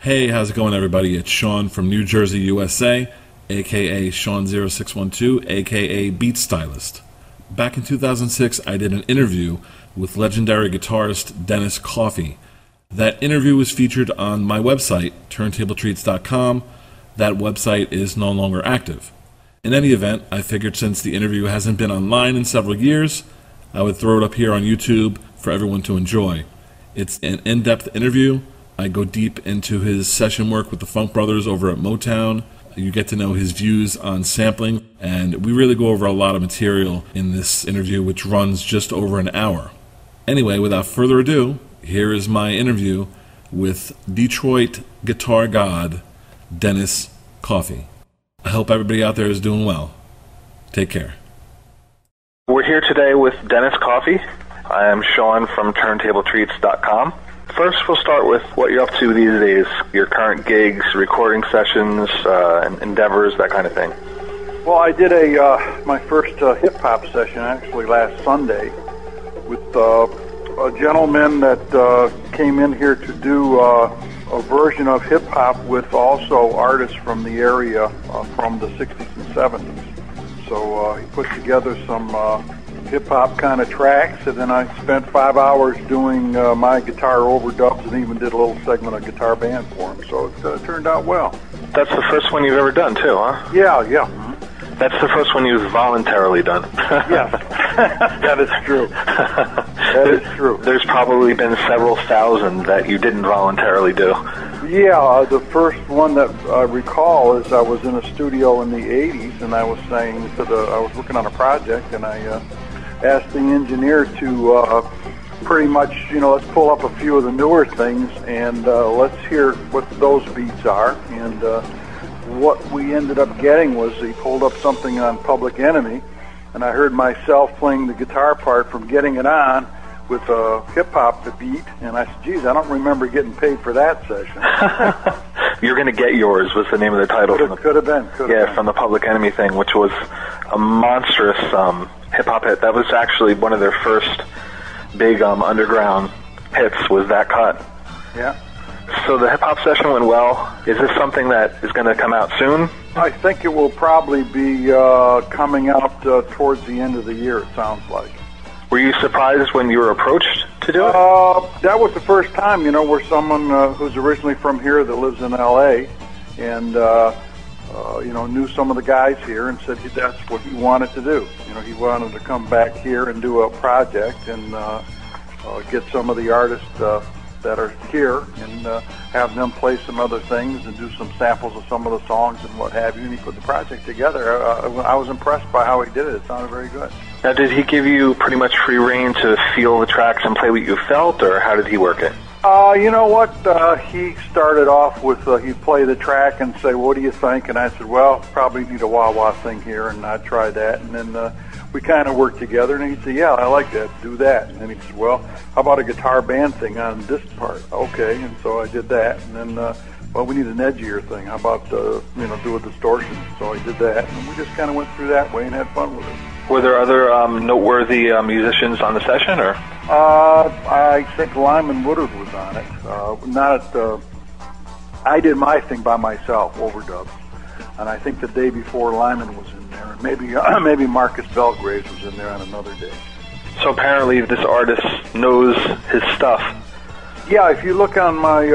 Hey, how's it going, everybody? It's Sean from New Jersey, USA, aka Sean0612, aka Beat Stylist. Back in 2006, I did an interview with legendary guitarist Dennis Coffey. That interview was featured on my website, turntabletreats.com. That website is no longer active. In any event, I figured since the interview hasn't been online in several years, I would throw it up here on YouTube for everyone to enjoy. It's an in-depth interview. I go deep into his session work with the Funk Brothers over at Motown. You get to know his views on sampling, and we really go over a lot of material in this interview, which runs just over an hour. Anyway, without further ado, here is my interview with Detroit guitar god, Dennis Coffey. I hope everybody out there is doing well. Take care. We're here today with Dennis Coffey. I am Sean from turntabletreats.com. First, we'll start with what you're up to these days, your current gigs, recording sessions, and endeavors, that kind of thing. Well, I did my first hip-hop session actually last Sunday with a gentleman that came in here to do a version of hip-hop with also artists from the area from the 60s and 70s. So he put together some hip-hop kind of tracks, and then I spent 5 hours doing my guitar overdubs and even did a little segment of guitar band for him, so it turned out well. That's the first one you've ever done, too, huh? Yeah. That's the first one you've voluntarily done. Yes, that is true. That is true. There's probably been several thousand that you didn't voluntarily do. Yeah, the first one that I recall is I was in a studio in the 80s, and I was saying I was working on a project, and I asked the engineer to pretty much, let's pull up a few of the newer things and let's hear what those beats are. And what we ended up getting was he pulled up something on Public Enemy, and I heard myself playing the guitar part from Getting It On with a hip-hop beat, and I said, geez, I don't remember getting paid for that session. You're Gonna Get Yours was the name of the title. Could have been. From the Public Enemy thing, which was a monstrous hip-hop hit. That was actually one of their first big underground hits, was that cut. Yeah. So the hip-hop session went well. Is this something that is going to come out soon? I think it will probably be coming out towards the end of the year, it sounds like. Were you surprised when you were approached to do it? That was the first time, where someone who's originally from here that lives in L.A. and, knew some of the guys here and said that's what he wanted to do. He wanted to come back here and do a project and get some of the artists that are here and have them play some other things and do some samples of some of the songs and what have you. And he put the project together. I was impressed by how he did it. It sounded very good. Now, did he give you pretty much free rein to feel the tracks and play what you felt, or how did he work it? You know what? He started off with, he'd play the track and say, what do you think? And I said, well, probably need a wah-wah thing here, and I'd try that. And then we kind of worked together, and he'd say, yeah, I like that, do that. And then he said, well, how about a guitar band thing on this part? Okay, and so I did that. And then, well, we need an edgier thing. How about, do a distortion? So I did that, and we just kind of went through that way and had fun with it. Were there other noteworthy musicians on the session, or? I think Lyman Woodard was on it. I did my thing by myself, overdubs, and I think the day before Lyman was in there, and maybe Marcus Belgraves was in there on another day. So apparently, this artist knows his stuff. Yeah, if you look on my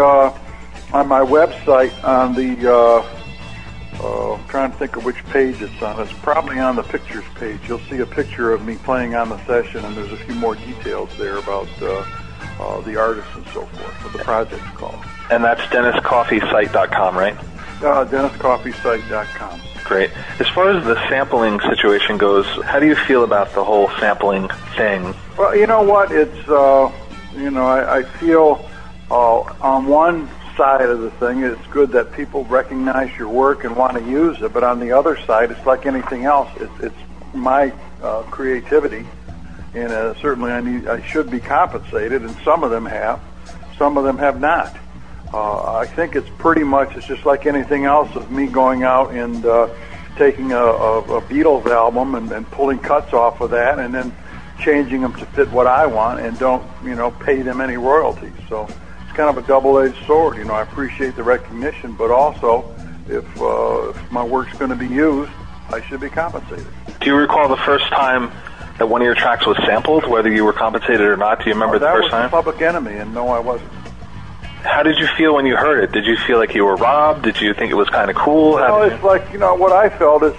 website on the. I'm trying to think of which page it's on. It's probably on the pictures page. You'll see a picture of me playing on the session, and there's a few more details there about the artists and so forth, what the project's called. And that's DennisCoffeeSite.com, right? DennisCoffeeSite.com. Great. As far as the sampling situation goes, how do you feel about the whole sampling thing? Well, you know what? It's, I feel on one side of the thing, it's good that people recognize your work and want to use it, but on the other side, it's like anything else. It's my creativity, and certainly I should be compensated, and some of them have not. I think it's just like anything else of me going out and taking a Beatles album and pulling cuts off of that and then changing them to fit what I want and don't, pay them any royalties. So it's kind of a double-edged sword. You know, I appreciate the recognition, but also if my work's going to be used, I should be compensated. Do you recall the first time that one of your tracks was sampled, whether you were compensated or not? Do you remember the first time? That was Public Enemy, and no, I wasn't. How did you feel when you heard it? Did you feel like you were robbed? Did you think it was kind of cool? No, it's like, you know, what I felt is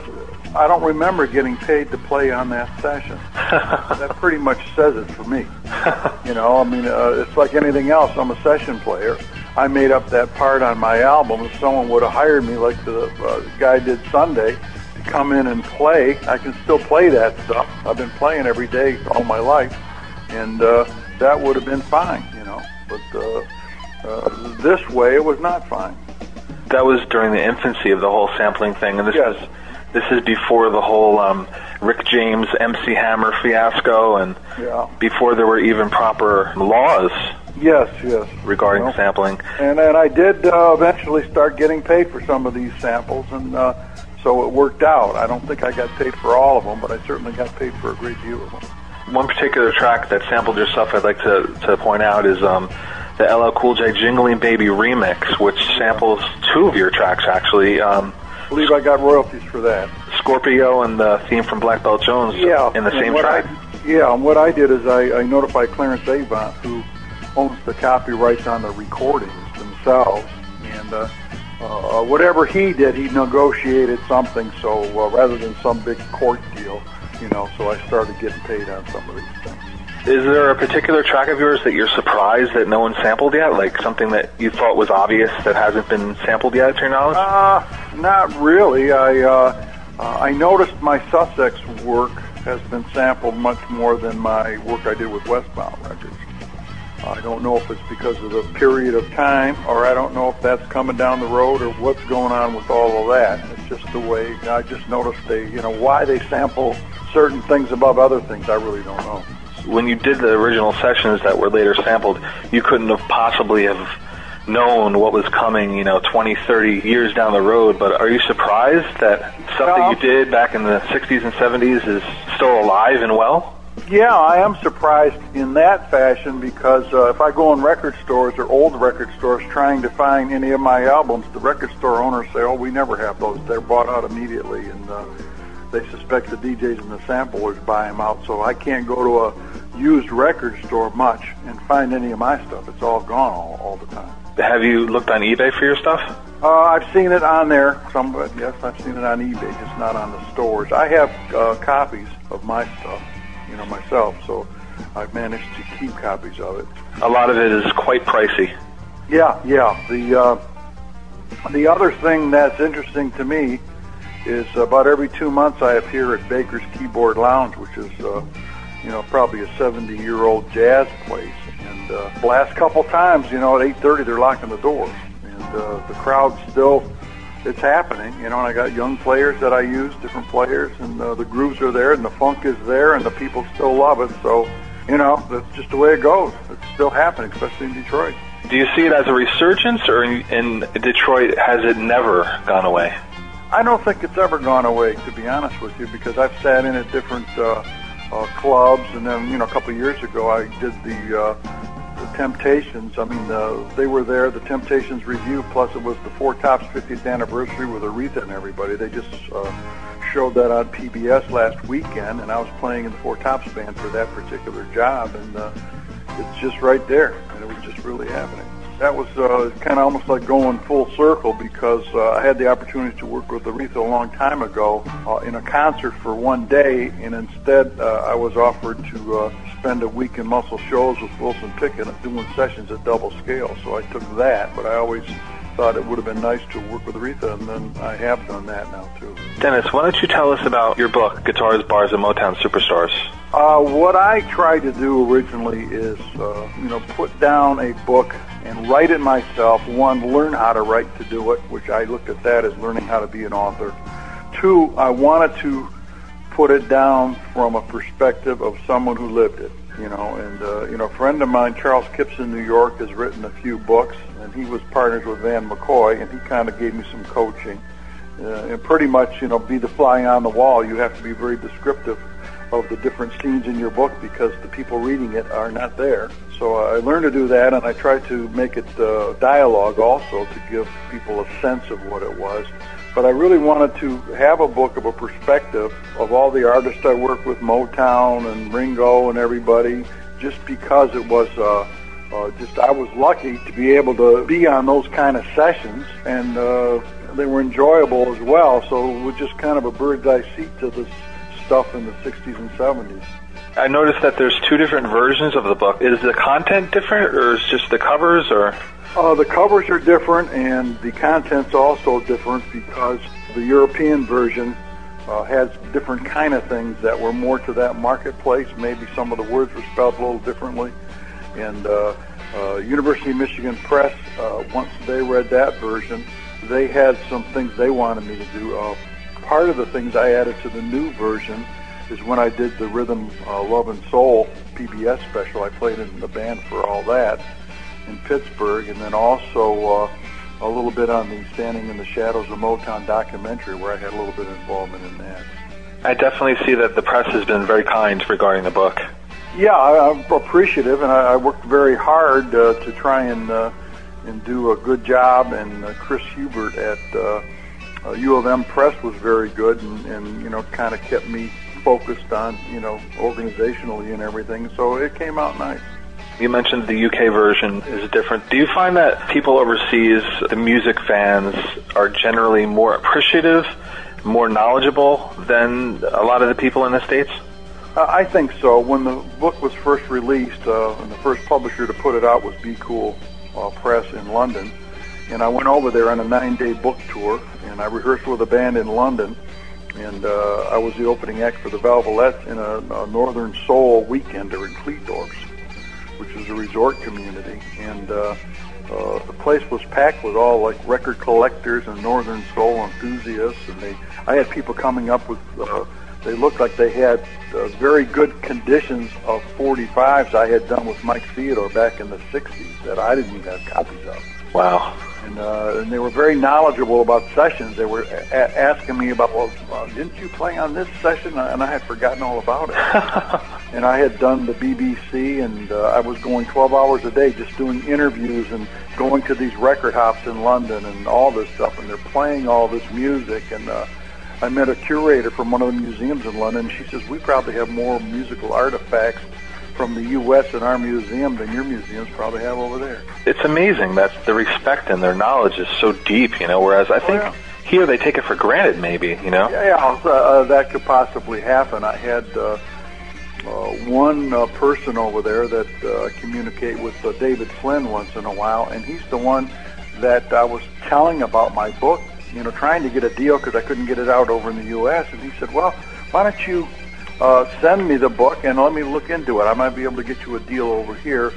I don't remember getting paid to play on that session. That pretty much says it for me. You know, I mean, it's like anything else. I'm a session player. I made up that part on my album. If someone would have hired me like the guy did Sunday to come in and play, I can still play that stuff. I've been playing every day all my life, and that would have been fine, you know. But this way, it was not fine. That was during the infancy of the whole sampling thing, and this is before the whole Rick James MC Hammer fiasco, and before there were even proper laws. Yes. Regarding sampling. And I did eventually start getting paid for some of these samples, and so it worked out. I don't think I got paid for all of them, but I certainly got paid for a great deal of them. One particular track that sampled your stuff I'd like to point out is the LL Cool J Jingling Baby remix, which samples two of your tracks, actually. I believe I got royalties for that. Scorpio and the theme from Black Belt Jones in the same track. And what I did is I notified Clarence Avant, who owns the copyrights on the recordings themselves, and whatever he did, he negotiated something, so rather than some big court deal, you know, so I started getting paid on some of these things. Is there a particular track of yours that you're surprised that no one sampled yet? Like something that you thought was obvious that hasn't been sampled yet, to your knowledge? Not really. I noticed my Sussex work has been sampled much more than my work I did with Westbound Records. I don't know if it's because of the period of time, or I don't know if that's coming down the road, or what's going on with all of that. It's just the way, I just noticed why they sample certain things above other things, I really don't know. When you did the original sessions that were later sampled, you couldn't have possibly have known what was coming, 20, 30 years down the road, but are you surprised that stuff that you did back in the 60s and 70s is still alive and well? Yeah, I am surprised in that fashion, because if I go in record stores or old record stores trying to find any of my albums, the record store owners say, oh, we never have those. They're bought out immediately, and they suspect the DJs and the samplers buy them out, so I can't go to a used record store much and find any of my stuff. It's all gone all the time. Have you looked on eBay for your stuff? I've seen it on there. Yes, I've seen it on eBay, just not on the stores. I have copies of my stuff, myself, so I've managed to keep copies of it. A lot of it is quite pricey. Yeah. The other thing that's interesting to me is about every 2 months I appear at Baker's Keyboard Lounge, which is probably a 70-year-old jazz place. And the last couple times, at 8:30 they're locking the doors, and the crowd still, it's happening, and I got young players that I use, different players, and the grooves are there, and the funk is there, and the people still love it. So, that's just the way it goes. It's still happening, especially in Detroit. Do you see it as a resurgence, or in Detroit has it never gone away? I don't think it's ever gone away, to be honest with you, because I've sat in at different clubs, and then, a couple of years ago I did the Temptations. I mean, they were there, the Temptations review, plus it was the Four Tops 50th anniversary with Aretha and everybody. They just showed that on PBS last weekend, and I was playing in the Four Tops band for that particular job, and it's just right there, and it was just really happening. That was kind of almost like going full circle, because I had the opportunity to work with Aretha a long time ago in a concert for one day, and instead I was offered to spend a week in Muscle Shoals with Wilson Pickett doing sessions at double scale. So I took that, but I always thought it would have been nice to work with Aretha, and then I have done that now too. Dennis, why don't you tell us about your book, Guitars, Bars, and Motown Superstars? What I tried to do originally is, put down a book and write it myself. One, learn how to write to do it, which I looked at that as learning how to be an author. Two, I wanted to put it down from a perspective of someone who lived it, a friend of mine, Charles Kipps in New York, has written a few books, and he was partners with Van McCoy, and he kind of gave me some coaching. And pretty much, be the fly on the wall. You have to be very descriptive of the different scenes in your book because the people reading it are not there. So I learned to do that, and I tried to make it dialogue also to give people a sense of what it was. But I really wanted to have a book of a perspective of all the artists I worked with, Motown and Ringo and everybody, just because it was I was lucky to be able to be on those kind of sessions, and they were enjoyable as well. So it was just kind of a bird's eye seat to this stuff in the 60s and 70s. I noticed that there's two different versions of the book. Is the content different, or is just the covers, or? The covers are different, and the content's also different because the European version has different kind of things that were more to that marketplace. Maybe some of the words were spelled a little differently. And University of Michigan Press, once they read that version, they had some things they wanted me to do. Part of the things I added to the new version is when I did the Rhythm, Love, and Soul PBS special. I played in the band for all that in Pittsburgh, and then also a little bit on the Standing in the Shadows of Motown documentary, where I had a little bit of involvement in that. I definitely see that the press has been very kind regarding the book. Yeah, I'm appreciative, and I worked very hard to try and do a good job. And Chris Hubert at U of M Press was very good, and you know, kind of kept me focused on, you know, organizationally and everything. So it came out nice. You mentioned the UK version is different. Do you find that people overseas, the music fans, are generally more appreciative, more knowledgeable than a lot of the people in the States? I think so. When the book was first released, and the first publisher to put it out was Be Cool Press in London, and I went over there on a 9-day book tour, and I rehearsed with a band in London, and I was the opening act for the Valvolettes in a Northern Soul weekender in Cleethorpes, which is a resort community, and the place was packed with all like record collectors and Northern Soul enthusiasts, and I had people coming up with they looked like they had very good conditions of 45s I had done with Mike Theodore back in the 60s that I didn't even have copies of. Wow. And they were very knowledgeable about sessions. They were asking me about, well, didn't you play on this session? And I had forgotten all about it. And I had done the BBC, and I was going 12 hours a day just doing interviews and going to these record hops in London and all this stuff. And they're playing all this music. And I met a curator from one of the museums in London. She says, we probably have more musical artifacts from the U.S. in our museum than your museums probably have over there. It's amazing that the respect and their knowledge is so deep, you know, whereas I think here they take it for granted maybe, you know? Yeah, that could possibly happen. I had one person over there that I communicate with, David Flynn, once in a while, and he's the one that I was telling about my book, you know, trying to get a deal because I couldn't get it out over in the U.S., and he said, well, why don't you send me the book and let me look into it. I might be able to get you a deal over here.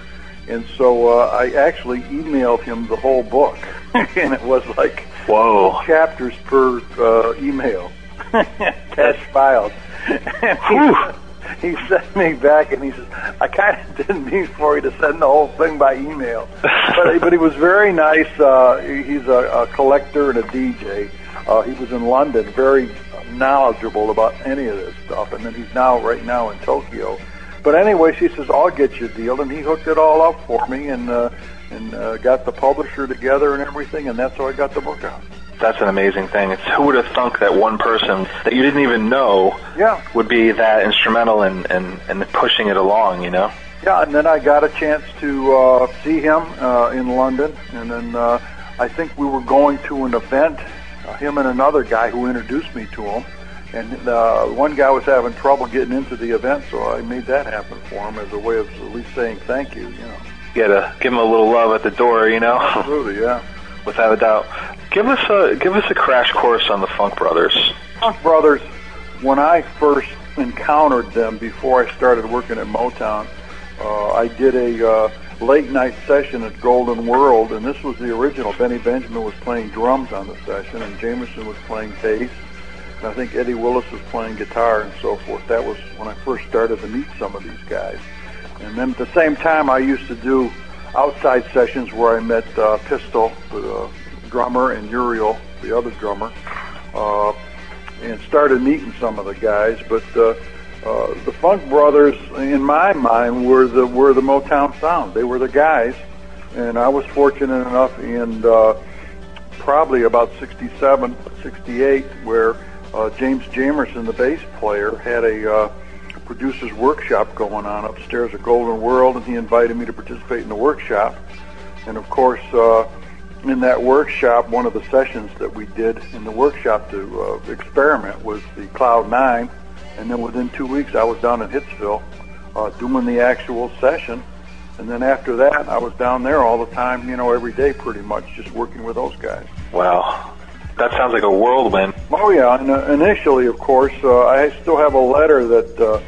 And so I actually emailed him the whole book, and it was like whoa, chapters per email, attached files. And he sent me back, and he says, I kind of didn't mean for you to send the whole thing by email. But he was very nice. He's a collector and a DJ. He was in London, very knowledgeable about any of this stuff, and then he's right now in Tokyo. But anyway, she says, I'll get you a deal, and he hooked it all up for me, and got the publisher together and everything, and that's how I got the book out. That's an amazing thing. Who would have thunk that one person that you didn't even know would be that instrumental in pushing it along, you know? Yeah, and then I got a chance to see him in London, and then I think we were going to an event, him and another guy who introduced me to him, and one guy was having trouble getting into the event, so I made that happen for him as a way of at least saying thank you, you know. You gotta give him a little love at the door, you know? Absolutely, yeah. Without a doubt. Give us a crash course on the Funk Brothers. Funk Brothers, when I first encountered them before I started working at Motown, I did a late night session at Golden World, and this was the original. Benny Benjamin was playing drums on the session, and Jamerson was playing bass, and I think Eddie Willis was playing guitar and so forth. That was when I first started to meet some of these guys. And then at the same time, I used to do outside sessions where I met Pistol, the drummer, and Uriel, the other drummer, and started meeting some of the guys. But the Funk Brothers, in my mind, were the Motown sound. They were the guys, and I was fortunate enough in probably about 67, 68, where James Jamerson, the bass player, had a producer's workshop going on upstairs at Golden World, and he invited me to participate in the workshop. And of course, in that workshop, one of the sessions that we did in the workshop to experiment was the Cloud 9. And then within 2 weeks, I was down in Hitsville doing the actual session. And then after that, I was down there all the time, every day pretty much, just working with those guys. Wow. That sounds like a whirlwind. Oh, yeah. And initially, of course, I still have a letter that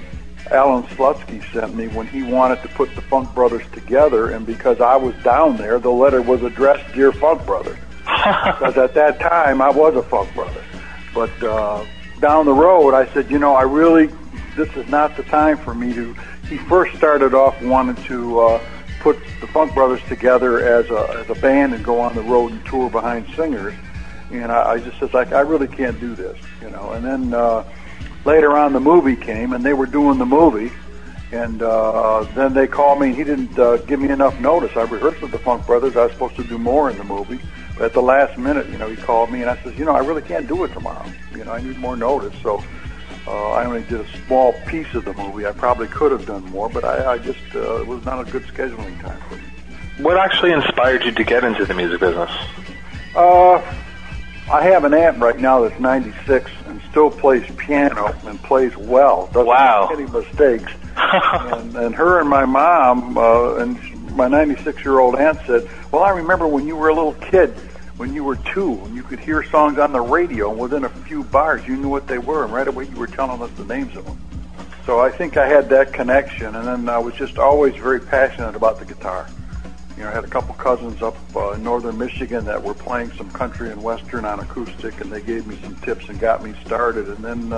Alan Slutsky sent me when he wanted to put the Funk Brothers together. And because I was down there, the letter was addressed, Dear Funk Brother. Because at that time, I was a Funk Brother. But down the road, I said, this is not the time for me to... He first started off wanting to put the Funk Brothers together as a band and go on the road and tour behind singers. And I just said, I really can't do this, And then later on, the movie came, and they were doing the movie. And then they called me, and he didn't give me enough notice. I rehearsed with the Funk Brothers. I was supposed to do more in the movie. But at the last minute, he called me, and I said, I really can't do it tomorrow. I need more notice. So I only did a small piece of the movie. I probably could have done more, but I just, it was not a good scheduling time for me. What actually inspired you to get into the music business? I have an aunt right now that's 96 and still plays piano and plays well. Doesn't make any mistakes. and her and my mom and my 96-year-old aunt said, well, I remember when you were a little kid, when you were 2, and you could hear songs on the radio, and within a few bars you knew what they were, and right away you were telling us the names of them. So I think I had that connection, and then I was just always very passionate about the guitar. I had a couple cousins up in northern Michigan that were playing some country and western on acoustic, and they gave me some tips and got me started. And then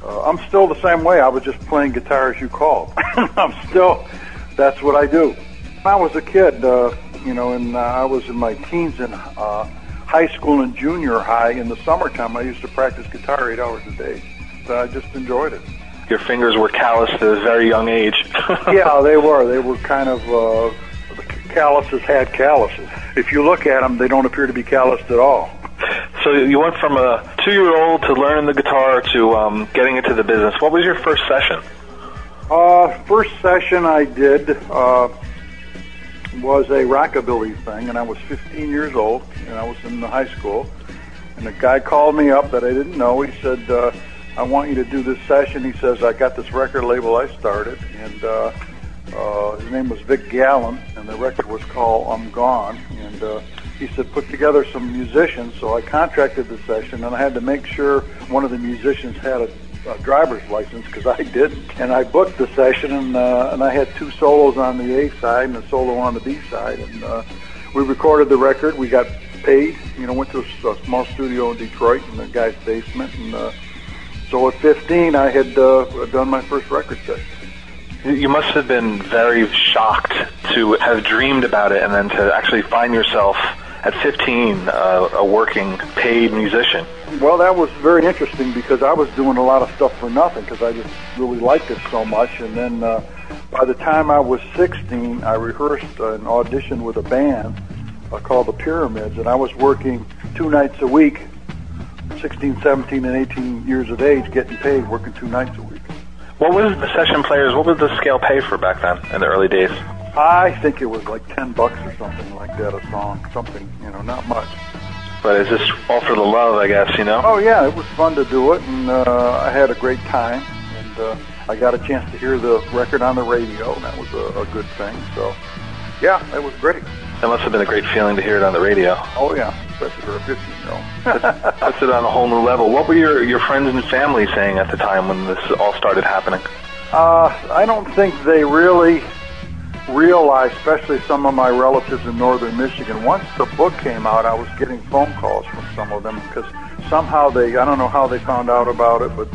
I'm still the same way. I was just playing guitar as you called. That's what I do. When I was a kid, and I was in my teens in high school and junior high. In the summertime, I used to practice guitar 8 hours a day. So I just enjoyed it. Your fingers were calloused at a very young age. Yeah, they were. They were kind of... calluses had calluses. If you look at them, they don't appear to be calloused at all. So you went from a 2-year-old to learning the guitar to getting into the business. What was your first session? First session I did was a rockabilly thing, and I was 15 years old, and I was in high school. And a guy called me up that I didn't know. He said, I want you to do this session. He says, I got this record label I started, and his name was Vic Gallen, and the record was called I'm Gone. And he said, put together some musicians. So I contracted the session, and I had to make sure one of the musicians had a driver's license, because I didn't. And I booked the session, and I had 2 solos on the A side and a solo on the B side. And we recorded the record. We got paid. Went to a small studio in Detroit in the guy's basement. And so at 15, I had done my first record session. You must have been very shocked to have dreamed about it and then to actually find yourself at 15 a working, paid musician. Well, that was very interesting because I was doing a lot of stuff for nothing because I just really liked it so much. And then by the time I was 16, I rehearsed an audition with a band called the Pyramids, and I was working 2 nights a week, 16, 17, and 18 years of age, getting paid, working 2 nights a week. What was the session players, what was the scale pay for back then in the early days? I think it was like $10 or something like that a song, something, not much. But is this all for the love, I guess, Oh, yeah, it was fun to do it, and I had a great time, and I got a chance to hear the record on the radio, and that was a good thing, so, yeah, it was great. That must have been a great feeling to hear it on the radio. Oh, yeah, especially for a 15-year-old. Puts it on a whole new level. What were your friends and family saying at the time when this all started happening? I don't think they really realized, especially some of my relatives in northern Michigan. Once the book came out, I was getting phone calls from some of them because somehow I don't know how they found out about it, but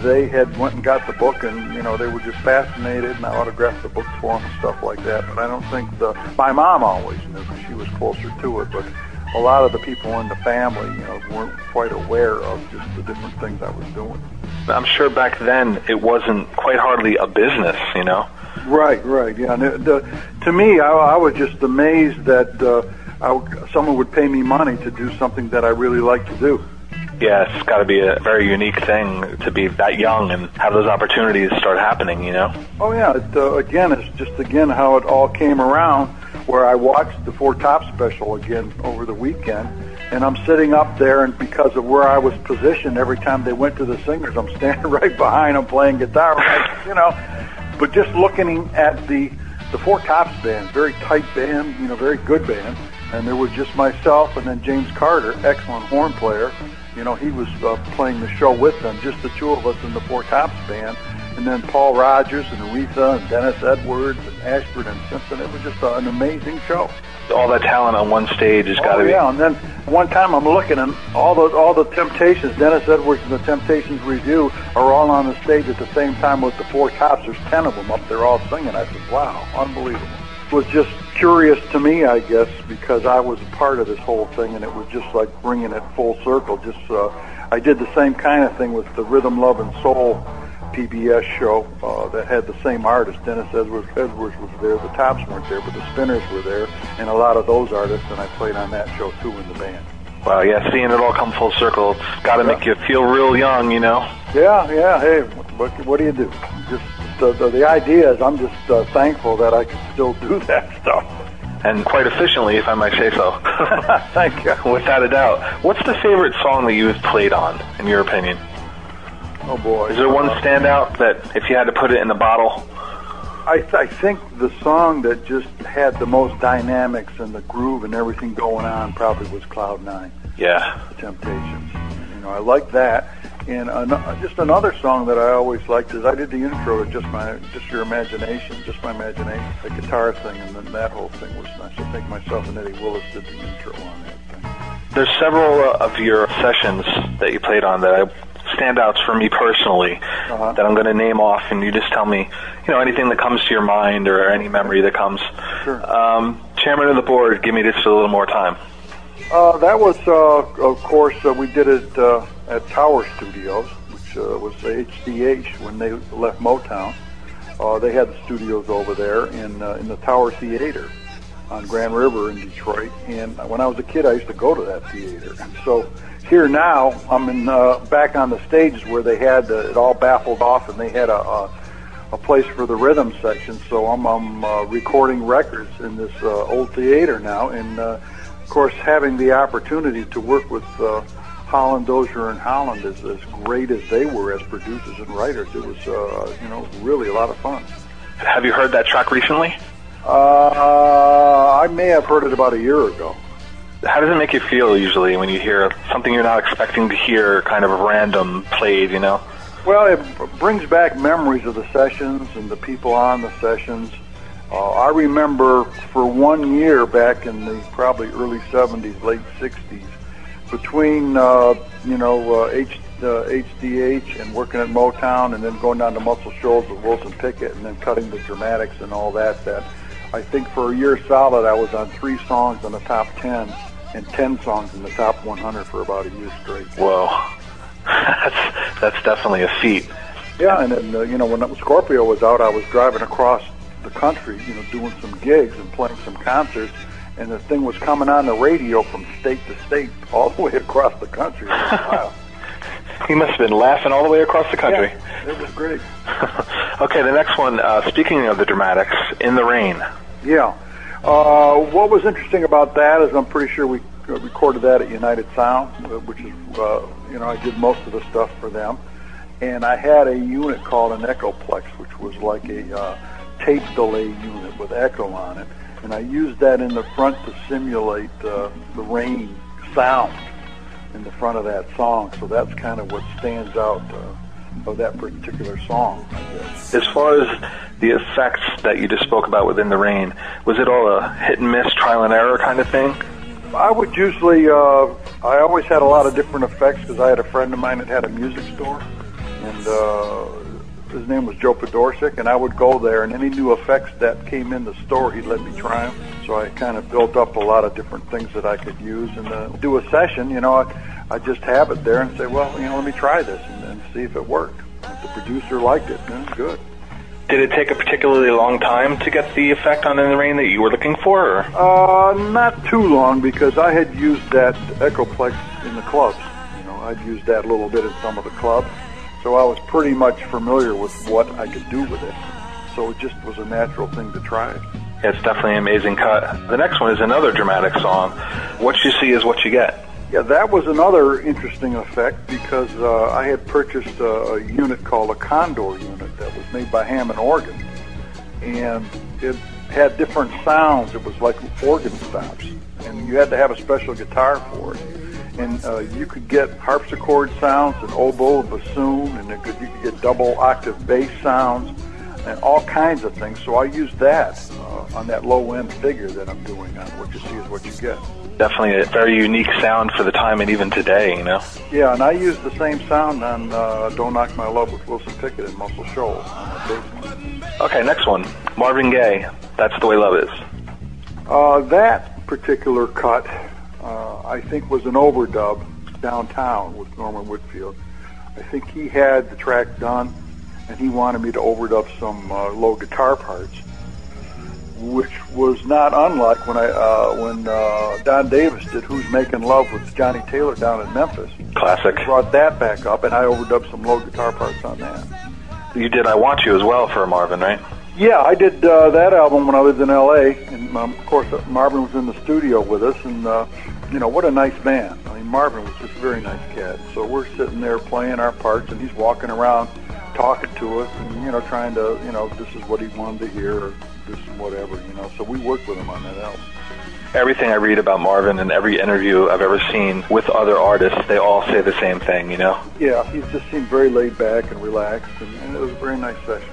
they had went and got the book, and they were just fascinated, and I autographed the book for them and stuff like that. But I don't think my mom always knew because she was closer to it, but a lot of the people in the family, weren't quite aware of just the different things I was doing. I'm sure back then it wasn't quite hardly a business, you know? Right, yeah. And to me, I was just amazed that someone would pay me money to do something that I really like to do. Yeah, it's got to be a very unique thing to be that young and have those opportunities start happening, you know? Oh, yeah. It's just how it all came around, where I watched the Four Top special again over the weekend, and I'm sitting up there, and because of where I was positioned, every time they went to the singers, I'm standing right behind them playing guitar, you know. But just looking at the Four Tops band, very tight band, you know, very good band, and there was just myself and then James Carter, excellent horn player. You know, he was playing the show with them, just the two of us in the Four Tops band, and then Paul Rogers and Aretha and Dennis Edwards and Ashford and Simpson. It was just an amazing show. All that talent on one stage has got to be. Yeah, and then one time I'm looking, and all the Temptations, Dennis Edwards and the Temptations Review, are all on the stage at the same time with the Four Tops. There's 10 of them up there all singing. I said, wow, unbelievable. It was just curious to me, I guess, because I was a part of this whole thing, and it was just like bringing it full circle. I did the same kind of thing with the Rhythm, Love, and Soul PBS show that had the same artist. Dennis Edwards was there. The Tops weren't there, but the Spinners were there, and a lot of those artists, and I played on that show too in the band. Wow, yeah, seeing it all come full circle, it's got to make you feel real young, you know? Yeah. Hey, what do you do? Just the idea is I'm just thankful that I can still do that stuff. And quite efficiently, if I might say so. Thank you. Without a doubt. What's the favorite song that you've played on, in your opinion? Oh, boy. Is there one standout that, if you had to put it in a bottle? I think the song that just had the most dynamics and the groove and everything going on probably was Cloud 9. Yeah. The Temptations. You know, I like that. And just another song that I always liked is I did the intro to Just Your Imagination, Just My Imagination, the guitar thing, and then that whole thing was nice. I think myself and Eddie Willis did the intro on that thing. There's several of your sessions that you played on that standouts for me personally that I'm going to name off, and you just tell me, you know, anything that comes to your mind or any memory that comes. Sure. Chairman of the board, give me just a little more time. That was, of course, we did it at Tower Studios, which was HDH when they left Motown. They had the studios over there in the Tower Theater on Grand River in Detroit. And when I was a kid, I used to go to that theater. And so here now, I'm back on the stages where they had it all baffled off, and they had a place for the rhythm section. So I'm recording records in this old theater now, and of course, having the opportunity to work with Holland, Dozier, and Holland as great as they were as producers and writers, it was really a lot of fun. Have you heard that track recently? I may have heard it about a year ago. How does it make you feel usually when you hear something you're not expecting to hear, kind of random played, you know? Well, it brings back memories of the sessions and the people on the sessions. I remember for 1 year back in the probably early 70s, late 60s, between HDH and working at Motown, and then going down to Muscle Shoals with Wilson Pickett, and then cutting the dramatics and all that, that I think for a year solid I was on 3 songs in the top 10 and 10 songs in the top 100 for about a year straight. Whoa. That's definitely a feat. Yeah, and then, when Scorpio was out, I was driving across the country, doing some gigs and playing some concerts, and the thing was coming on the radio from state to state, all the way across the country. Wow. He must have been laughing all the way across the country. Yeah, it was great. Okay, the next one, speaking of the dramatics, In the Rain. Yeah. What was interesting about that is I'm pretty sure we recorded that at United Sound, which is, I did most of the stuff for them. And I had a unit called an Echoplex, which was like a tape delay unit with echo on it, and I used that in the front to simulate the rain sound in the front of that song. So that's kind of what stands out of that particular song, I guess. As far as the effects that you just spoke about within the rain, was it all a hit and miss, trial and error kind of thing? I would usually, I always had a lot of different effects because I had a friend of mine that had a music store, and his name was Joe Podorczyk, and I would go there, and any new effects that came in the store, he'd let me try them. So I kind of built up a lot of different things that I could use, and do a session, I just have it there and say, well, let me try this, and see if it worked. If the producer liked it, then good. Did it take a particularly long time to get the effect on In the Rain that you were looking for? Or? Not too long, because I had used that Echoplex in the clubs. I'd used that a little bit in some of the clubs, so I was pretty much familiar with what I could do with it. So it just was a natural thing to try it. Yeah, it's definitely an amazing cut. The next one is another dramatic song. What you see is what you get. Yeah, that was another interesting effect, because I had purchased a unit called a Condor unit that was made by Hammond Organ, and it had different sounds. It was like organ stops, and you had to have a special guitar for it. And you could get harpsichord sounds and oboe, bassoon, and you could get double octave bass sounds and all kinds of things. So I used that on that low end figure that I'm doing on What You See Is What You Get. Definitely a very unique sound for the time and even today, Yeah, and I used the same sound on Don't Knock My Love with Wilson Pickett and Muscle Shoals on that bass one. Okay, next one. Marvin Gaye, That's the Way Love Is. That particular cut, I think, was an overdub downtown with Norman Whitfield. I think he had the track done, and he wanted me to overdub some low guitar parts, which was not unlike when Don Davis did Who's Making Love with Johnny Taylor down in Memphis. Classic. I brought that back up, and I overdubbed some low guitar parts on that. You did I Want You as well for Marvin, right? Yeah, I did that album when I lived in L.A., and of course Marvin was in the studio with us, and what a nice man. I mean, Marvin was just a very nice cat. So we're sitting there playing our parts, and he's walking around talking to us, and trying to, this is what he wanted to hear, or this is whatever, So we worked with him on that album. Everything I read about Marvin and every interview I've ever seen with other artists, they all say the same thing, Yeah, he just seemed very laid back and relaxed, and it was a very nice session.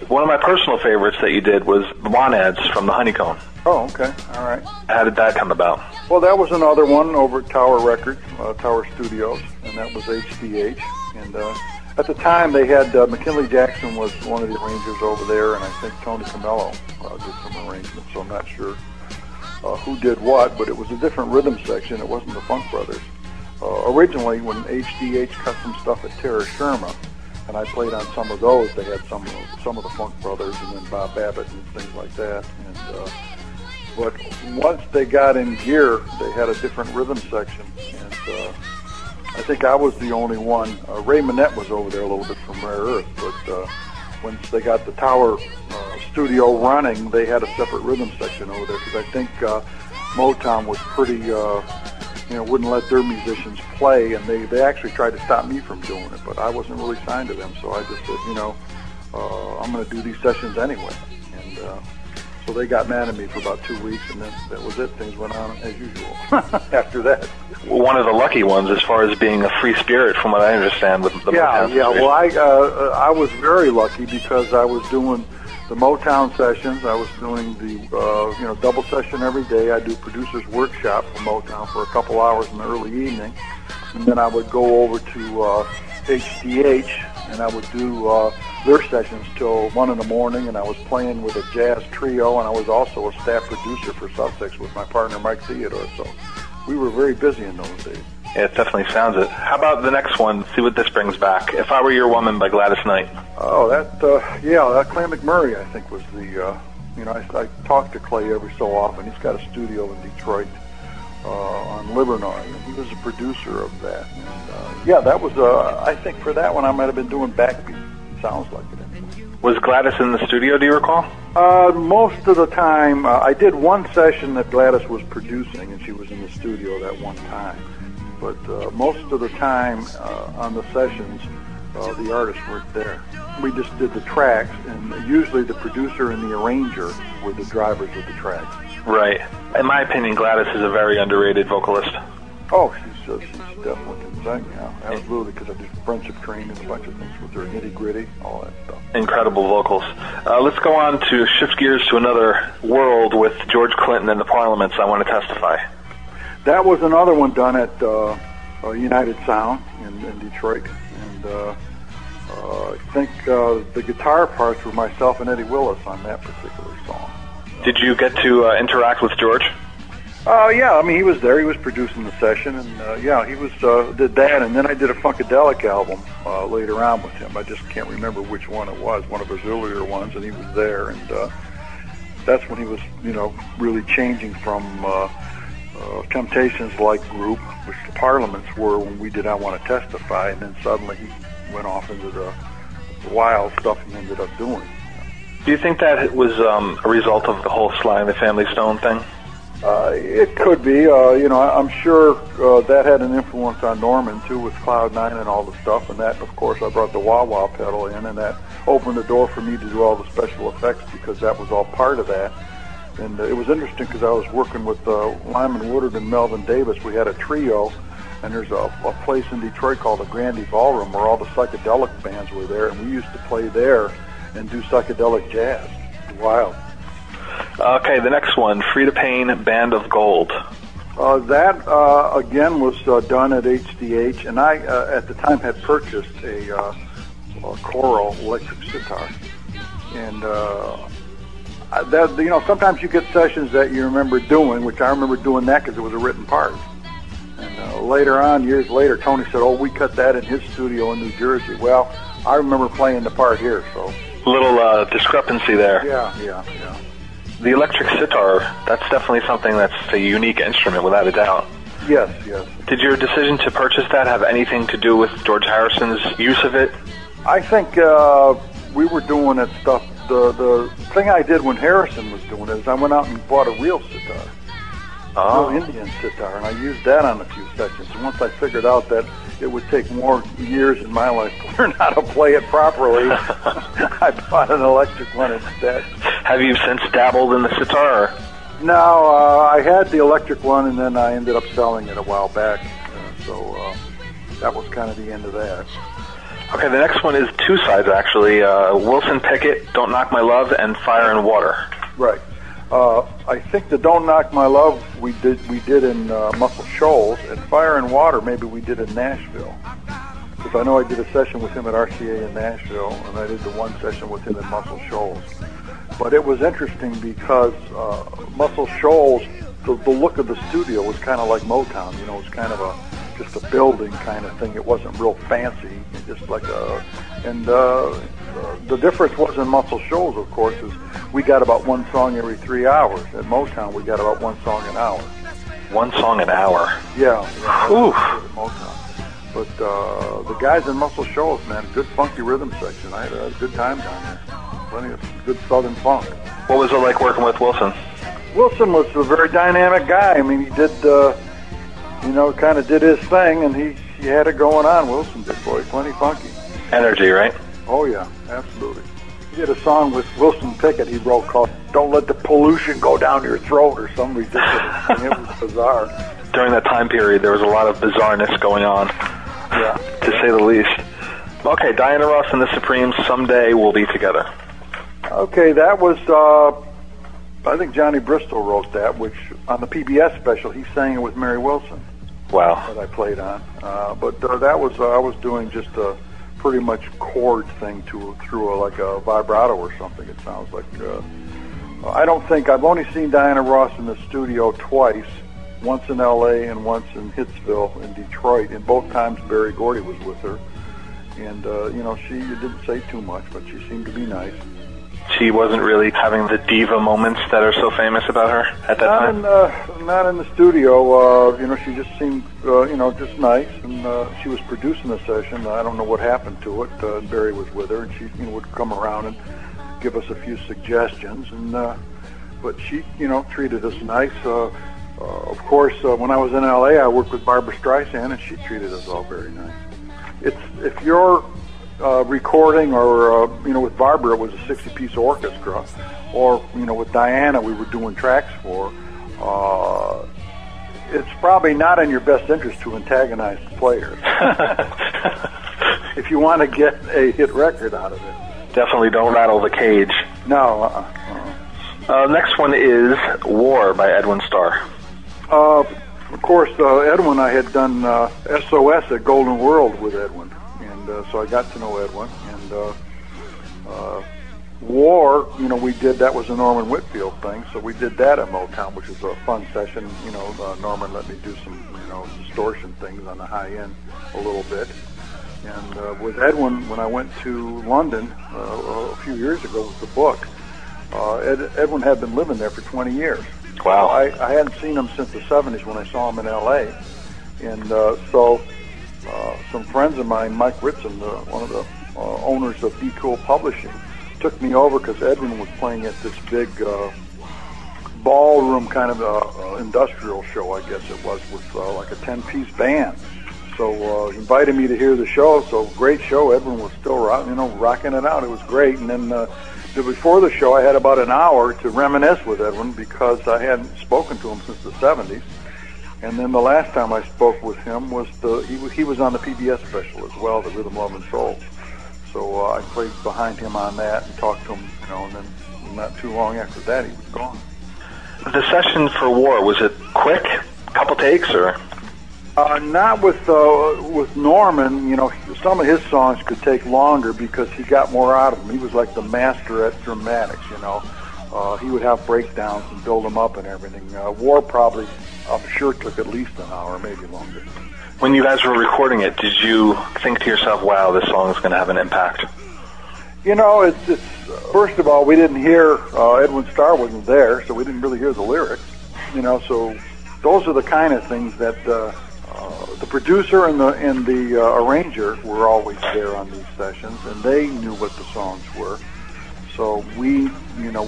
One of my personal favorites that you did was the Monads from the Honeycomb. Oh, okay. All right. How did that come about? Well, that was another one over at Tower Records, Tower Studios, and that was HDH. And at the time, they had McKinley Jackson was one of the arrangers over there, and I think Tony Camello did some arrangements, so I'm not sure who did what, but it was a different rhythm section. It wasn't the Funk Brothers. Originally, when HDH cut some stuff at Terra Sherma, and I played on some of those, they had some of the Funk Brothers, and then Bob Babbitt and things like that. And but once they got in gear, they had a different rhythm section, and I think I was the only one. Ray Manette was over there a little bit from Rare Earth, but once they got the Tower studio running, they had a separate rhythm section over there, because I think Motown was pretty, wouldn't let their musicians play, and they actually tried to stop me from doing it, but I wasn't really signed to them, so I just said, I'm going to do these sessions anyway. And so they got mad at me for about 2 weeks, and then that was it. Things went on as usual after that. One of the lucky ones as far as being a free spirit, from what I understand, with the Motown situation. Well, I was very lucky, because I was doing the Motown sessions. I was doing the double session every day. I do producers workshop for Motown for a couple hours in the early evening, and then I would go over to HDH, and I would do their sessions till 1 in the morning, and I was playing with a jazz trio, and I was also a staff producer for Sussex with my partner Mike Theodore, so we were very busy in those days. Yeah, it definitely sounds it. How about the next one? See what this brings back. If I Were Your Woman by Gladys Knight. Oh, that Clay McMurray, I think, was the, I talk to Clay every so often. He's got a studio in Detroit on Livernois, and he was a producer of that. And, that was, I think for that one I might have been doing backbeat. Sounds like it. Was Gladys in the studio, do you recall? Most of the time, I did one session that Gladys was producing, and she was in the studio that one time. But most of the time on the sessions, the artists weren't there. We just did the tracks, and usually the producer and the arranger were the drivers of the tracks. Right. In my opinion, Gladys is a very underrated vocalist. Oh, she's definitely can sing, absolutely, because I did friendship training and a bunch of things with her, nitty-gritty, all that stuff. Incredible vocals. Let's go on to shift gears to another world with George Clinton and the Parliaments, I Want to Testify. That was another one done at United Sound in Detroit, and I think the guitar parts were myself and Eddie Willis on that particular song. Did you get to interact with George? Yeah, I mean, he was there. He was producing the session, and yeah, he was did that. And then I did a Funkadelic album later on with him. I just can't remember which one it was, one of his earlier ones, and he was there. And that's when he was, really changing from Temptations-like group, which the Parliaments were when we did I Want to Testify, and then suddenly he went off into the wild stuff he ended up doing. Do you think that was a result of the whole Sly and the Family Stone thing? It could be. I'm sure that had an influence on Norman, too, with Cloud 9 and all the stuff. And that, of course, I brought the wah-wah pedal in, and that opened the door for me to do all the special effects because that was all part of that. And it was interesting because I was working with Lyman Woodard and Melvin Davis. We had a trio, and there's a place in Detroit called the Grandy Ballroom where all the psychedelic bands were there, and we used to play there and do psychedelic jazz. Wild. Okay, the next one, Frida Payne, Band of Gold. That, again, was done at HDH, and I, at the time, had purchased a Choral electric sitar. And that, sometimes you get sessions that you remember doing, which I remember doing that because it was a written part. And later on, years later, Tony said, we cut that in his studio in New Jersey. Well, I remember playing the part here, so... Little discrepancy there. Yeah. The electric sitar, that's definitely something that's a unique instrument, without a doubt. Yes. Did your decision to purchase that have anything to do with George Harrison's use of it? I think we were doing that stuff. The thing I did when Harrison was doing it is I went out and bought a real sitar. Real Indian sitar, and I used that on a few sessions. And once I figured out that it would take more years in my life to learn how to play it properly, I bought an electric one instead. Have you since dabbled in the sitar? Or? No, I had the electric one, and then I ended up selling it a while back. So that was kind of the end of that. Okay, the next one is two sides, actually. Wilson Pickett, Don't Knock My Love, and Fire and Water. Right. I think the Don't Knock My Love we did in Muscle Shoals, and Fire and Water maybe we did in Nashville. Because I know I did a session with him at RCA in Nashville, and I did the one session with him in Muscle Shoals. But it was interesting because Muscle Shoals, the look of the studio was kind of like Motown. It was kind of just a building kind of thing. It wasn't real fancy, just like the difference was in Muscle Shoals, of course, is we got about one song every 3 hours. At Motown, we got about one song an hour. One song an hour? Yeah. Oof. Motown. But the guys in Muscle Shoals, man, good funky rhythm section. I had a good time down there. Plenty of good southern funk. What was it like working with Wilson? Wilson was a very dynamic guy. I mean, he did, kind of did his thing, and he had it going on. Wilson did, boy, plenty funky. Energy, right? Oh, yeah, absolutely. He did a song with Wilson Pickett he wrote called Don't Let the Pollution Go Down Your Throat or some ridiculous thing. It was bizarre. During that time period, there was a lot of bizarreness going on, to say the least. Okay, Diana Ross and the Supremes, Someday We'll Be Together. Okay, that was, I think Johnny Bristol wrote that, which on the PBS special, he sang it with Mary Wilson. Wow. That I played on. But that was, I was doing just a pretty much chord thing through like a vibrato or something, it sounds like. I don't think, I've only seen Diana Ross in the studio twice, once in L.A. and once in Hitsville in Detroit, and both times Barry Gordy was with her. And, she didn't say too much, but she seemed to be nice. She wasn't really having the diva moments that are so famous about her at that time? Not in the studio. She just seemed, just nice, and she was producing the session. I don't know what happened to it. Barry was with her, and she would come around and give us a few suggestions. And but she, treated us nice. Of course, when I was in L.A., I worked with Barbra Streisand, and she treated us all very nice. If you're recording, or with Barbara, it was a 60-piece orchestra, or with Diana, we were doing tracks for. It's probably not in your best interest to antagonize the players if you want to get a hit record out of it. Definitely don't rattle the cage. No. Next one is War by Edwin Starr. Of course, Edwin, I had done SOS at Golden World with Edwin. So I got to know Edwin, and War, we did, that was a Norman Whitfield thing, so we did that at Motown, which was a fun session. Norman let me do some, distortion things on the high end a little bit. And with Edwin, when I went to London a few years ago with the book, Edwin had been living there for 20 years. Wow. I hadn't seen him since the 70s when I saw him in L.A. And so some friends of mine, Mike Ritson, one of the owners of Be Cool Publishing, took me over because Edwin was playing at this big ballroom kind of industrial show, I guess it was, with like a 10-piece band. So he invited me to hear the show. So great show. Edwin was still rocking it out. It was great. And then before the show, I had about an hour to reminisce with Edwin because I hadn't spoken to him since the 70s. And then the last time I spoke with him was he was on the PBS special as well, The Rhythm, Love, and Soul. So I played behind him on that and talked to him, and then not too long after that, he was gone. The session for War, was it quick? Couple takes, or? Not with Norman. Some of his songs could take longer because he got more out of them. He was like the master at dramatics, He would have breakdowns and build them up and everything. War probably, I'm sure, took at least an hour, maybe longer. When you guys were recording it, did you think to yourself, wow, this song is going to have an impact? It's first of all, we didn't hear, Edwin Starr wasn't there, so we didn't really hear the lyrics. So those are the kind of things that the producer and the arranger were always there on these sessions, and they knew what the songs were. So we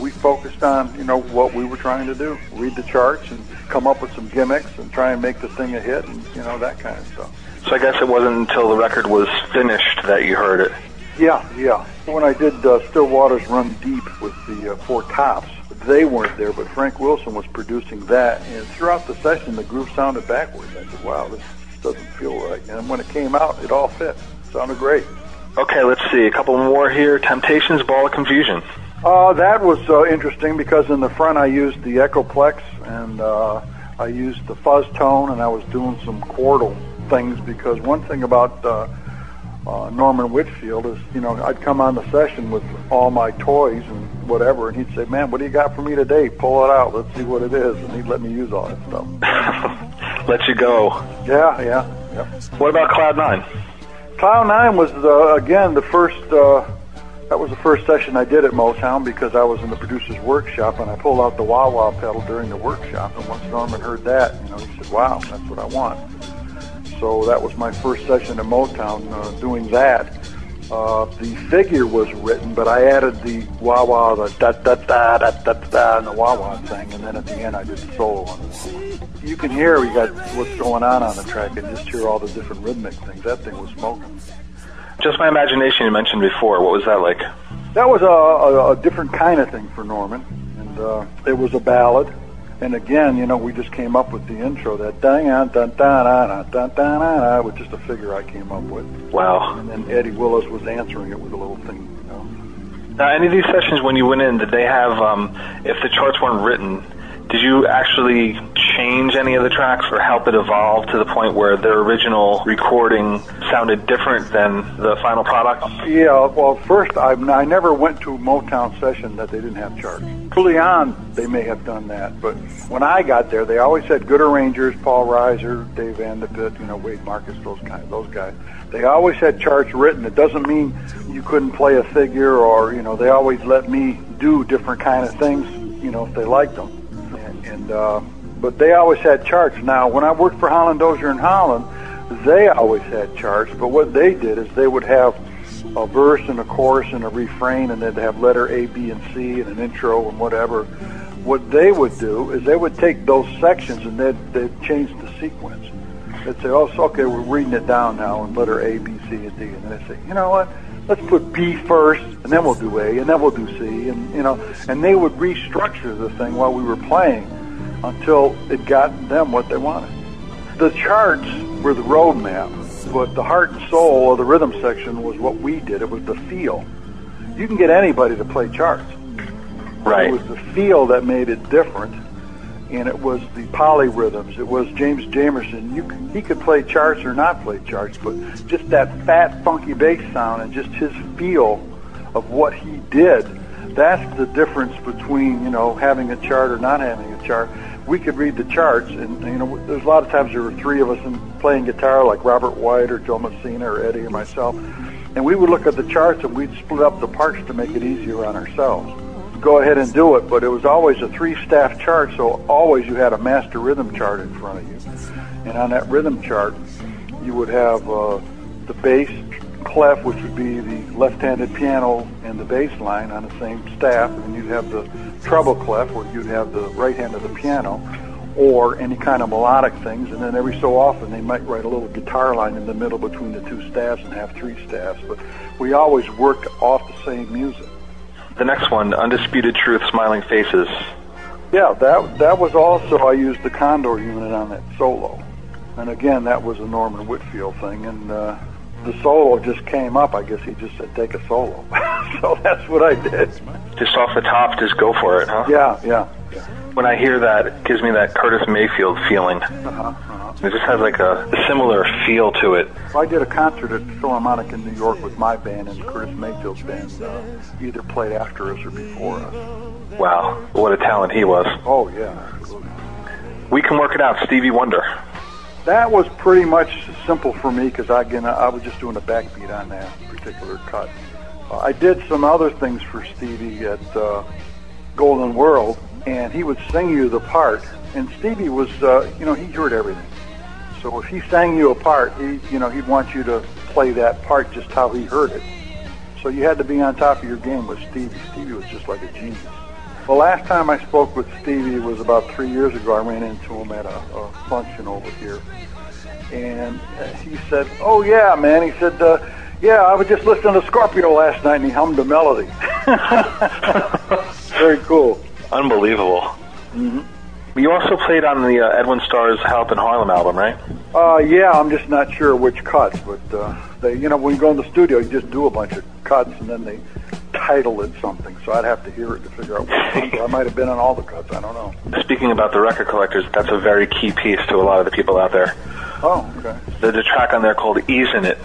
focused on, what we were trying to do, read the charts and come up with some gimmicks and try and make the thing a hit and, that kind of stuff. So I guess it wasn't until the record was finished that you heard it. Yeah. When I did Still Waters Run Deep with the Four Tops, they weren't there, but Frank Wilson was producing that. And throughout the session, the groove sounded backwards. I said, wow, this doesn't feel right. And when it came out, it all fit. Sounded great. Okay, let's see. A couple more here. Temptations, Ball of Confusion. That was interesting because in the front I used the Echoplex and I used the fuzz tone, and I was doing some chordal things because one thing about Norman Whitfield is, I'd come on the session with all my toys and whatever, and he'd say, man, what do you got for me today? Pull it out. Let's see what it is. And he'd let me use all that stuff. Let you go. Yeah. Yep. What about Cloud 9? Cloud 9 was, again, the first, that was the first session I did at Motown because I was in the producer's workshop, and I pulled out the wah-wah pedal during the workshop, and once Norman heard that, he said, wow, that's what I want. So that was my first session at Motown doing that. The figure was written, but I added the wah-wah, the da-da-da-da-da-da, and the wah-wah thing, and then at the end I did the solo on it. You can hear we got what's going on the track and just hear all the different rhythmic things. That thing was smoking. Just My Imagination you mentioned before. What was that like? That was a different kind of thing for Norman, and it was a ballad. And again, we just came up with the intro, that da-da-da-da-da-da-da-da, with just a figure I came up with. Wow. And then Eddie Willis was answering it with a little thing. Now, any of these sessions, when you went in, did they have, if the charts weren't written, did you actually change any of the tracks or help it evolve to the point where their original recording sounded different than the final product? Yeah, well, first, I never went to a Motown session that they didn't have charts. Early on, they may have done that, but when I got there, they always had good arrangers, Paul Reiser, Dave Vanderpit, Wade Marcus, those guys. They always had charts written. It doesn't mean you couldn't play a figure or, they always let me do different kind of things, if they liked them. But they always had charts. Now, when I worked for Holland Dozier in Holland, they always had charts, but what they did is they would have a verse and a chorus and a refrain, and they'd have letter A, B, and C, and an intro and whatever. What they would do is they would take those sections and they'd change the sequence. They'd say, oh, so, okay, we're reading it down now in letter A, B, C, and D. And then they'd say, you know what? Let's put B first, and then we'll do A, and then we'll do C, and they would restructure the thing while we were playing until it got them what they wanted. The charts were the roadmap, but the heart and soul of the rhythm section was what we did. It was the feel. You can get anybody to play charts. Right. It was the feel that made it different, and it was the polyrhythms. It was James Jamerson. He could play charts or not play charts, but just that fat, funky bass sound and just his feel of what he did, that's the difference between, having a chart or not having a chart. We could read the charts, and, there's a lot of times there were three of us playing guitar, like Robert White or Joe Messina or Eddie or myself, and we would look at the charts and we'd split up the parts to make it easier on ourselves. Go ahead and do it, but it was always a three-staff chart, so always you had a master rhythm chart in front of you. And on that rhythm chart, you would have the bass clef, which would be the left-handed piano and the bass line on the same staff, and you'd have the treble clef, where you'd have the right hand of the piano, or any kind of melodic things, and then every so often they might write a little guitar line in the middle between the two staffs and have three staffs, but we always worked off the same music. The next one, Undisputed Truth, Smiling Faces. Yeah, that was also, I used the Condor unit on that solo. And again, that was a Norman Whitfield thing, and the solo just came up. I guess he just said, take a solo. So that's what I did. Just off the top, just go for it, huh? Yeah. When I hear that, it gives me that Curtis Mayfield feeling. It just has like a similar feel to it. I did a concert at Philharmonic in New York with my band, and Curtis Mayfield's band either played after us or before us. Wow, what a talent he was. Oh, yeah. We Can Work It Out, Stevie Wonder. That was pretty much simple for me, because I was just doing a backbeat on that particular cut. I did some other things for Stevie at Golden World, and he would sing you the part. And Stevie was, he heard everything. So if he sang you a part, he'd want you to play that part just how he heard it. So you had to be on top of your game with Stevie. Stevie was just like a genius. The last time I spoke with Stevie was about 3 years ago. I ran into him at a function over here. And he said, oh, yeah, man. He said, I was just listening to Scorpio last night, and he hummed a melody. Very cool. Unbelievable. Mm-hmm. You also played on the Edwin Starr's Help in Harlem album, right? Yeah, I'm just not sure which cuts, but when you go in the studio, you just do a bunch of cuts, and then they title it something, so I'd have to hear it to figure out what I might have been on all the cuts. I don't know. Speaking about the record collectors, that's a very key piece to a lot of the people out there. Oh, okay. There's a track on there called Easin' It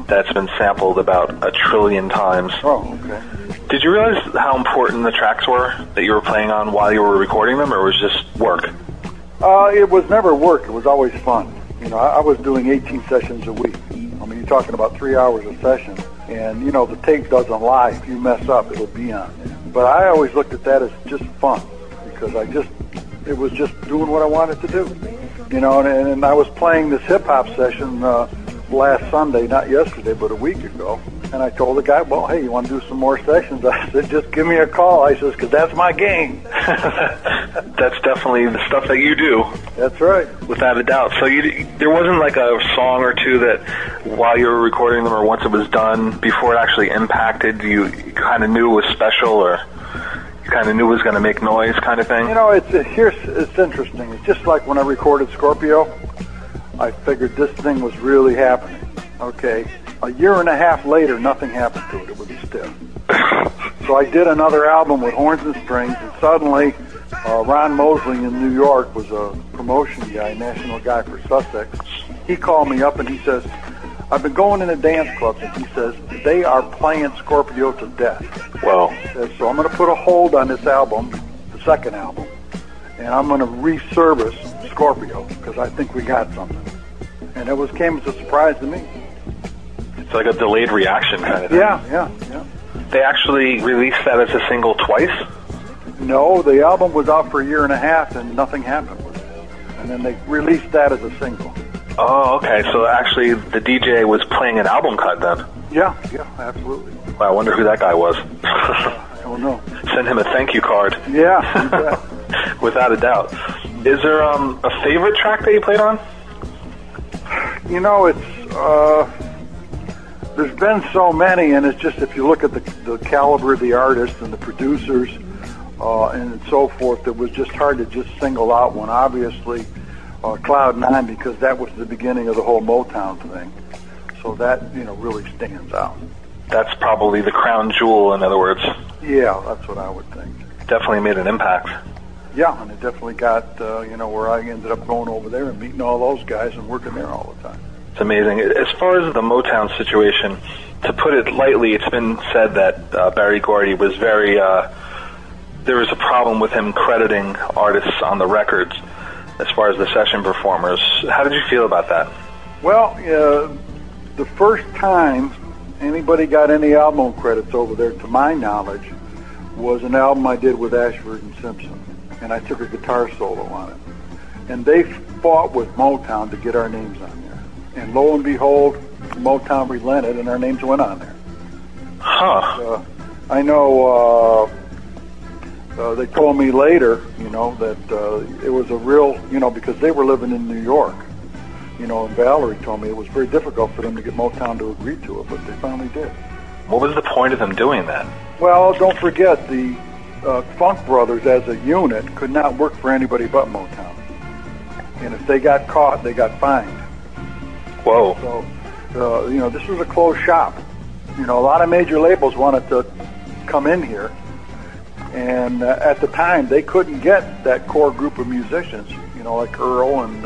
that's been sampled about 1 trillion times. Oh, okay. Did you realize how important the tracks were that you were playing on while you were recording them, or was it just work? It was never work. It was always fun. I was doing 18 sessions a week. I mean, you're talking about 3 hours a session. And, the tape doesn't lie. If you mess up, it'll be on. But I always looked at that as just fun, because it was just doing what I wanted to do. And I was playing this hip-hop session last Sunday, not yesterday, but a week ago. And I told the guy, well, hey, you want to do some more sessions? I said, just give me a call. I says, because that's my game. That's definitely the stuff that you do. That's right. Without a doubt. So there wasn't like a song or two that while you were recording them or once it was done, before it actually impacted, you kind of knew it was special, or you kind of knew it was going to make noise kind of thing? It's interesting. It's just like when I recorded Scorpio, I figured this thing was really happening. Okay. A year and a half later, nothing happened to it. It was stiff. So I did another album with horns and strings, and suddenly Ron Mosley in New York was a promotion guy, national guy for Sussex. He called me up and he says, I've been going in a dance clubs, and he says, they are playing Scorpio to death. Well, he says, so I'm going to put a hold on this album, the second album, and I'm going to resurface Scorpio, because I think we got something. And it came as a surprise to me. It's like a delayed reaction kind of thing. Yeah. They actually released that as a single twice? No, the album was out for a year and a half, and nothing happened with it. And then they released that as a single. Oh, okay. So actually the DJ was playing an album cut then? Yeah, absolutely. Wow, I wonder who that guy was. I don't know. Send him a thank you card. Yeah. Without a doubt. Is there a favorite track that you played on? There's been so many, and it's just, if you look at the caliber of the artists and the producers and so forth, it was just hard to just single out one. Obviously, Cloud 9, because that was the beginning of the whole Motown thing. So that, really stands out. That's probably the crown jewel, in other words. Yeah, that's what I would think. Definitely made an impact. Yeah, and it definitely got, where I ended up going over there and meeting all those guys and working there all the time. It's amazing. As far as the Motown situation, to put it lightly, it's been said that Berry Gordy was very, there was a problem with him crediting artists on the records as far as the session performers. How did you feel about that? Well, the first time anybody got any album credits over there, to my knowledge, was an album I did with Ashford and Simpson, and I took a guitar solo on it. And they fought with Motown to get our names on there. And lo and behold, Motown relented, and our names went on there. Huh. I know they told me later, that it was a real, because they were living in New York, and Valerie told me it was very difficult for them to get Motown to agree to it, but they finally did. What was the point of them doing that? Well, don't forget, the Funk Brothers as a unit could not work for anybody but Motown. And if they got caught, they got fined. Whoa. So, this was a closed shop. A lot of major labels wanted to come in here. And at the time, they couldn't get that core group of musicians, like Earl and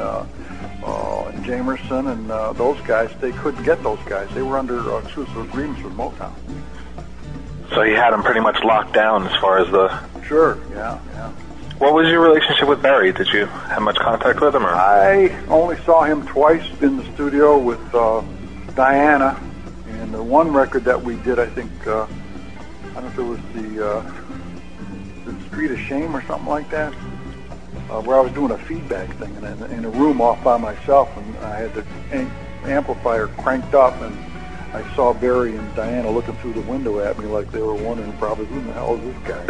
Jamerson and those guys. They couldn't get those guys. They were under exclusive agreements with Motown. So he had them pretty much locked down as far as the... Sure, yeah. What was your relationship with Berry? Did you have much contact with him? Or? I only saw him twice in the studio with Diana. And the one record that we did, I think, I don't know if it was the Street of Shame or something like that, where I was doing a feedback thing in a room off by myself, and I had the amplifier cranked up, and I saw Barry and Diana looking through the window at me like they were wondering probably, who the hell is this guy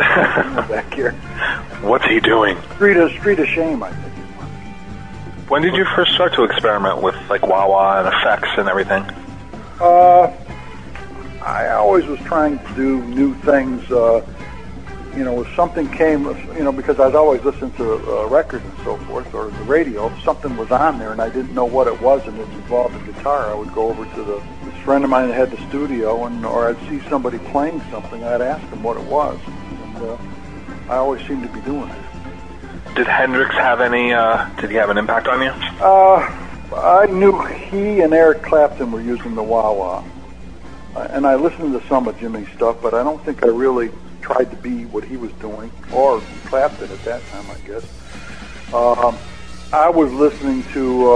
back here? What's he doing? Street of Shame, I think. When did you first start to experiment with like wah-wah and effects and everything? I always was trying to do new things. If something came, because I'd always listened to records and so forth, or the radio, if something was on there and I didn't know what it was and it involved a guitar, I would go over to this friend of mine that had the studio, or I'd see somebody playing something, I'd ask them what it was. And I always seemed to be doing it. Did Hendrix have any, did he have an impact on you? I knew he and Eric Clapton were using the wah-wah. And I listened to some of Jimmy's stuff, but I don't think I really tried to be what he was doing, or Clapton at that time, I guess. I was listening to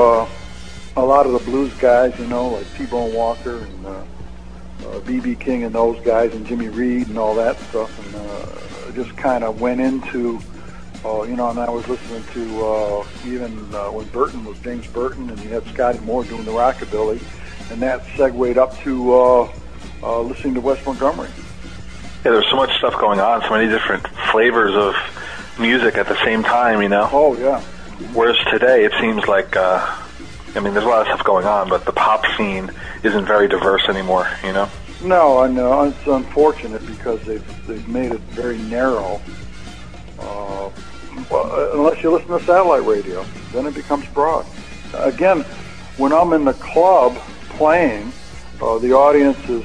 a lot of the blues guys, like T-Bone Walker and B.B. King and those guys, and Jimmy Reed and all that stuff, and just kind of went into, and I was listening to even when Burton was James Burton, and you had Scotty Moore doing the rockabilly, and that segued up to listening to Wes Montgomery. Yeah, there's so much stuff going on, so many different flavors of music at the same time, Oh, yeah. Whereas today, it seems like, there's a lot of stuff going on, but the pop scene isn't very diverse anymore, No, I know. It's unfortunate because they've made it very narrow. Unless you listen to satellite radio, then it becomes broad. Again, when I'm in the club playing, the audience is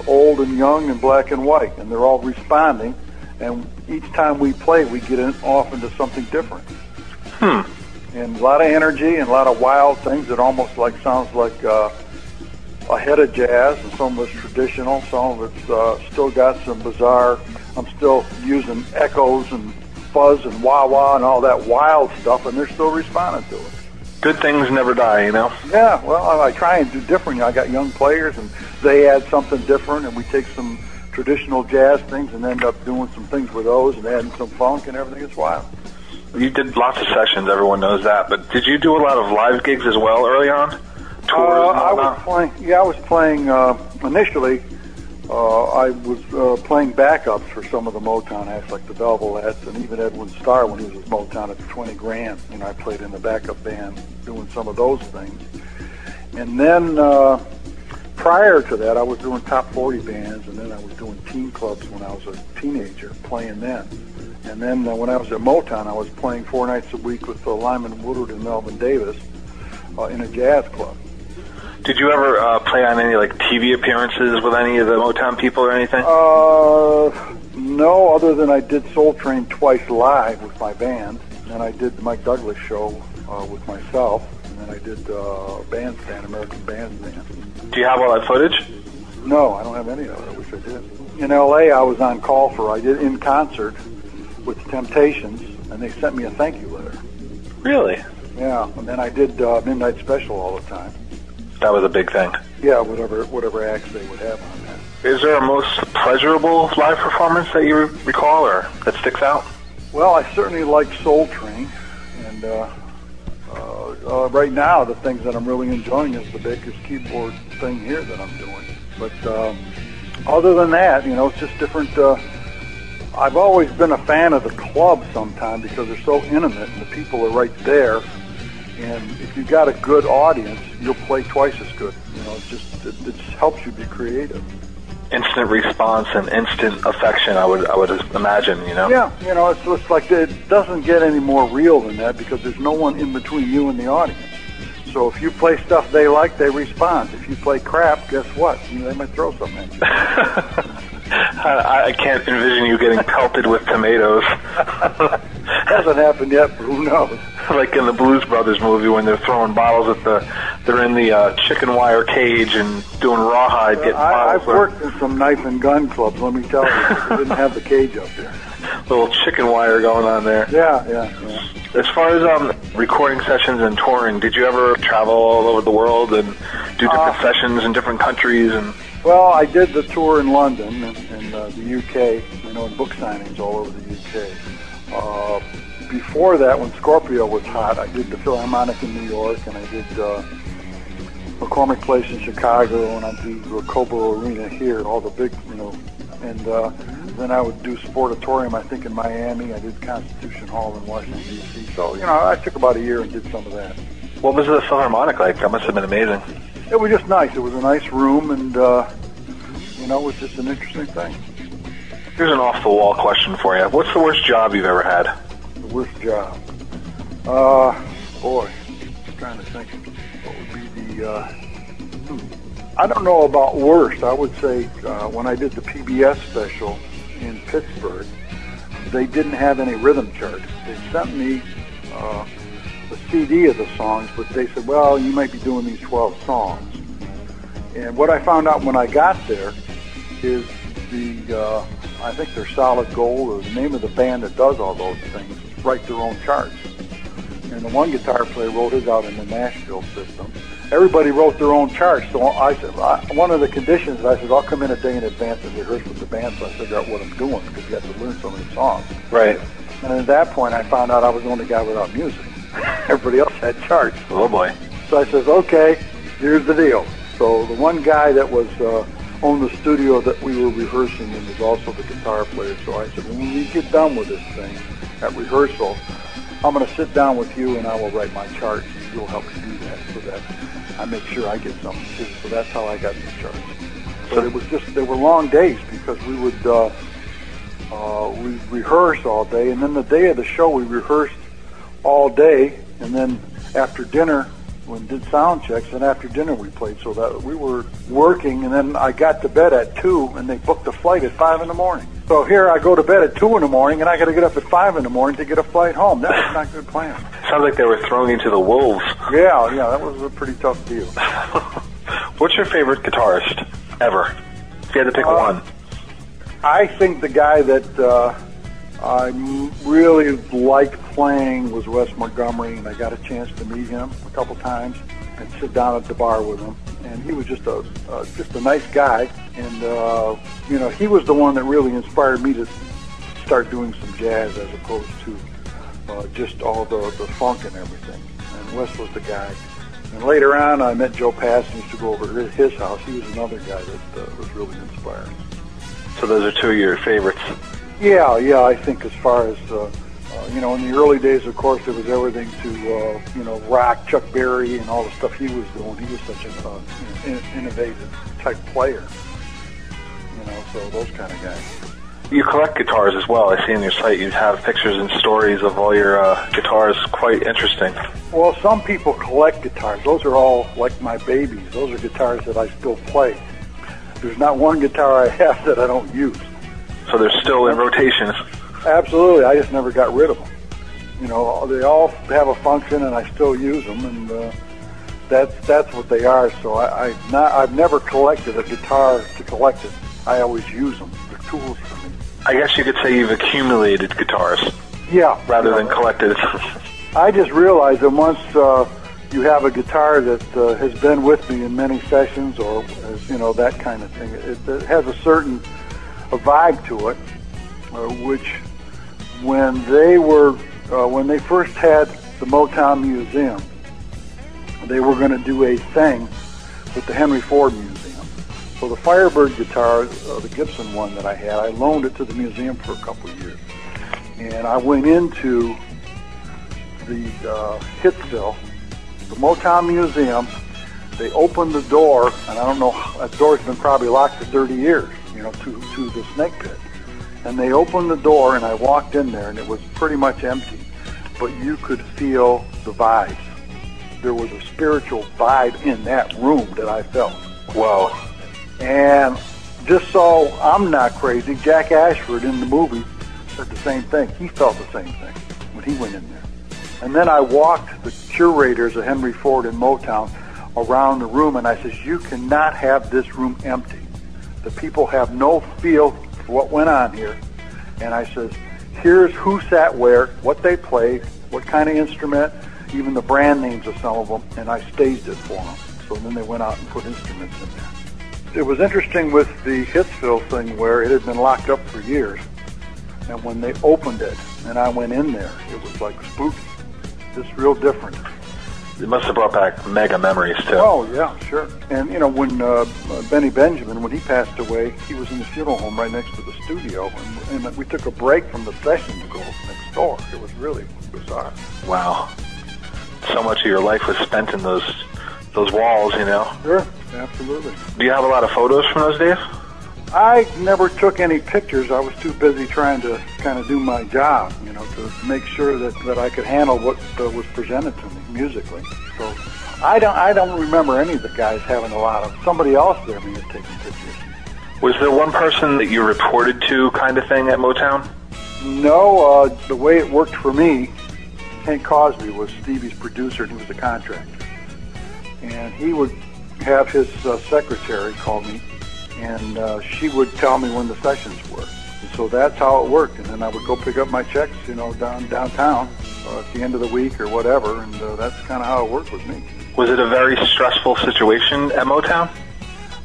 old and young and black and white, and they're all responding. And each time we play, we get off into something different. And a lot of energy and a lot of wild things that almost sounds like ahead of jazz, and some of it's traditional, some of it's still got some bizarre. I'm still using echoes and fuzz and wah-wah and all that wild stuff, and they're still responding to it. Good things never die, Yeah, well, I try and do different. I got young players, and they add something different, and we take some traditional jazz things and end up doing some things with those and adding some funk and everything. It's wild. You did lots of sessions, everyone knows that, but did you do a lot of live gigs as well early on? Tours? I was playing initially. I was playing backups for some of the Motown acts, like the Velvets, and even Edwin Starr when he was with Motown at the 20 Grand. I played in the backup band doing some of those things. And then prior to that, I was doing top 40 bands, and then I was doing teen clubs when I was a teenager, playing then. And then when I was at Motown, I was playing 4 nights a week with Lyman Woodward and Melvin Davis in a jazz club. Did you ever play on any TV appearances with any of the Motown people or anything? No, other than I did Soul Train twice live with my band, and I did the Mike Douglas show with myself, and then I did Bandstand, American Bandstand. Do you have all that footage? No, I don't have any of it. I wish I did. In L.A., I was on call I did in concert with the Temptations, and they sent me a thank you letter. Really? Yeah, and then I did Midnight Special all the time. That was a big thing. Yeah, whatever acts they would have on that. Is there a most pleasurable live performance that you recall or that sticks out? Well, I certainly like Soul Train, and right now the things that I'm really enjoying is the Baker's Keyboard thing here that I'm doing. But other than that, it's just different. I've always been a fan of the club sometimes because they're so intimate and the people are right there. And if you've got a good audience, you'll play twice as good. It just helps you be creative. Instant response and instant affection, I would imagine, Yeah, it's like it doesn't get any more real than that because there's no one in between you and the audience. So if you play stuff they like, they respond. If you play crap, guess what? They might throw something at you. I can't envision you getting pelted with tomatoes. Hasn't happened yet, but who knows? Like in the Blues Brothers movie when they're throwing bottles they're in the chicken wire cage and doing rawhide, getting bottles. I've worked in some knife and gun clubs, let me tell you. They didn't have the cage up there. Little chicken wire going on there. Yeah. As far as recording sessions and touring, did you ever travel all over the world and do different sessions in different countries? Well, I did the tour in London and the UK, and book signings all over the UK. Before that, when Scorpio was hot, I did the Philharmonic in New York, and I did McCormick Place in Chicago, and I did the Cobo Arena here, all the big, and then I would do Sportatorium, I think, in Miami. I did Constitution Hall in Washington, D.C. So, I took about a year and did some of that. What was the Philharmonic like? That must have been amazing. It was just nice. It was a nice room, and, it was just an interesting thing. Here's an off-the-wall question for you. What's the worst job you've ever had? The worst job? Boy, I'm trying to think what would be the... I don't know about worst. I would say when I did the PBS special in Pittsburgh, they didn't have any rhythm chart. They sent me a CD of the songs, but they said, well, you might be doing these 12 songs. And what I found out when I got there is I think they're Solid Gold, or the name of the band that does all those things, write their own charts. And the one guitar player wrote his out in the Nashville system. Everybody wrote their own charts. So I said, one of the conditions, I said, I'll come in a day in advance and rehearse with the band so I figure out what I'm doing, because you have to learn so many songs. Right. And at that point, I found out I was the only guy without music. Everybody else had charts. Oh, boy. So I said, okay, here's the deal. So the one guy that was owned the studio that we were rehearsing in was also the guitar player. So I said, when we get done with this thing at rehearsal, I'm going to sit down with you and I will write my charts and you'll help me do that so that I make sure I get something too. So that's how I got the charts. But it was they were long days because we would we rehearse all day, and then the day of the show we rehearsed all day, and then after dinner we did sound checks, and after dinner we played. So that we were working, and then I got to bed at 2, and they booked a flight at 5 in the morning. So here I go to bed at 2 in the morning, and I got to get up at 5 in the morning to get a flight home. That was not a good plan. Sounds like they were throwing you to the wolves. Yeah, that was a pretty tough deal. What's your favorite guitarist ever? If you had to pick one. I think the guy that I really liked playing was Wes Montgomery, and I got a chance to meet him a couple times and sit down at the bar with him. And he was just a nice guy, and he was the one that really inspired me to start doing some jazz as opposed to just all the funk and everything. And Wes was the guy. And later on, I met Joe Pass and used to go over to his house. He was another guy that was really inspiring. So those are two of your favorites. Yeah, I think as far as, in the early days, of course, there was everything to, rock, Chuck Berry and all the stuff he was doing. He was such an innovative type player, so those kind of guys. You collect guitars as well. I see on your site you have pictures and stories of all your guitars. Quite interesting. Well, some people collect guitars. Those are all like my babies. Those are guitars that I still play. There's not one guitar I have that I don't use. So they're still in rotation. Absolutely. I just never got rid of them. They all have a function, and I still use them. And that's what they are. So I've never collected a guitar to collect it. I always use them. They're tools for me. I guess you could say you've accumulated guitars. Yeah. Rather than collected. I just realized that once you have a guitar that has been with me in many sessions, or that kind of thing, it has a certain vibe to it, which when they first had the Motown Museum, they were going to do a thing with the Henry Ford Museum. So the Firebird guitar, the Gibson one that I had, I loaned it to the museum for a couple of years. And I went into the Hitsville, the Motown Museum. They opened the door, and I don't know, that door's been probably locked for 30 years, to the snake pit. And they opened the door, and I walked in there, and it was pretty much empty. But you could feel the vibes. There was a spiritual vibe in that room that I felt. Wow. And just so I'm not crazy, Jack Ashford in the movie said the same thing. He felt the same thing when he went in there. And then I walked the curators of Henry Ford and Motown around the room, and I says, you cannot have this room empty. The people have no feel for what went on here. And I says, here's who sat where, what they played, what kind of instrument, even the brand names of some of them, and I staged it for them. So then they went out and put instruments in there. It was interesting with the Hitsville thing where it had been locked up for years. And when they opened it and I went in there, it was like spooky. Just real different. It must have brought back mega memories, too. Oh, yeah, sure. And, when Benny Benjamin, when he passed away, he was in the funeral home right next to the studio. And we took a break from the session to go next door. It was really bizarre. Wow. So much of your life was spent in those walls, Sure, absolutely. Do you have a lot of photos from those days? I never took any pictures. I was too busy trying to kind of do my job, to make sure that I could handle what was presented to me musically. So I don't remember any of the guys having a lot of. Somebody else there may have taken pictures. Was there one person that you reported to kind of thing at Motown? No, the way it worked for me, Hank Cosby was Stevie's producer, and he was a contractor. And he would have his secretary call me, and she would tell me when the sessions were. And so that's how it worked. And then I would go pick up my checks, downtown at the end of the week or whatever, and that's kind of how it worked with me. Was it a very stressful situation at Motown?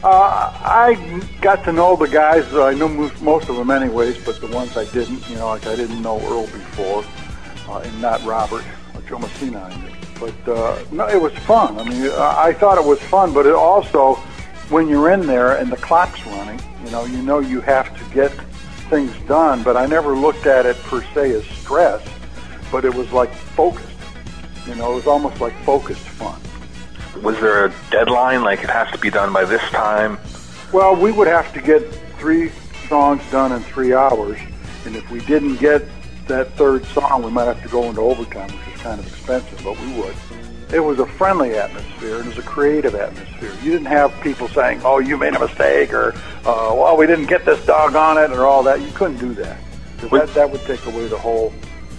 I got to know the guys. I knew most of them anyways, but the ones I didn't, like I didn't know Earl before, and not Robert, or Joe Messina I knew. But no, it was fun. I mean, I thought it was fun, but it also, when you're in there and the clock's running, you have to get things done. But I never looked at it per se as stress, but it was like focused. It was almost like focused fun. Was there a deadline, like it has to be done by this time? Well, we would have to get 3 songs done in 3 hours, and if we didn't get that third song, we might have to go into overtime, which is kind of expensive, but we would. It was a friendly atmosphere. It was a creative atmosphere. You didn't have people saying, oh, you made a mistake, or, well, we didn't get this dog on it, or all that. You couldn't do that. Because that would take away the whole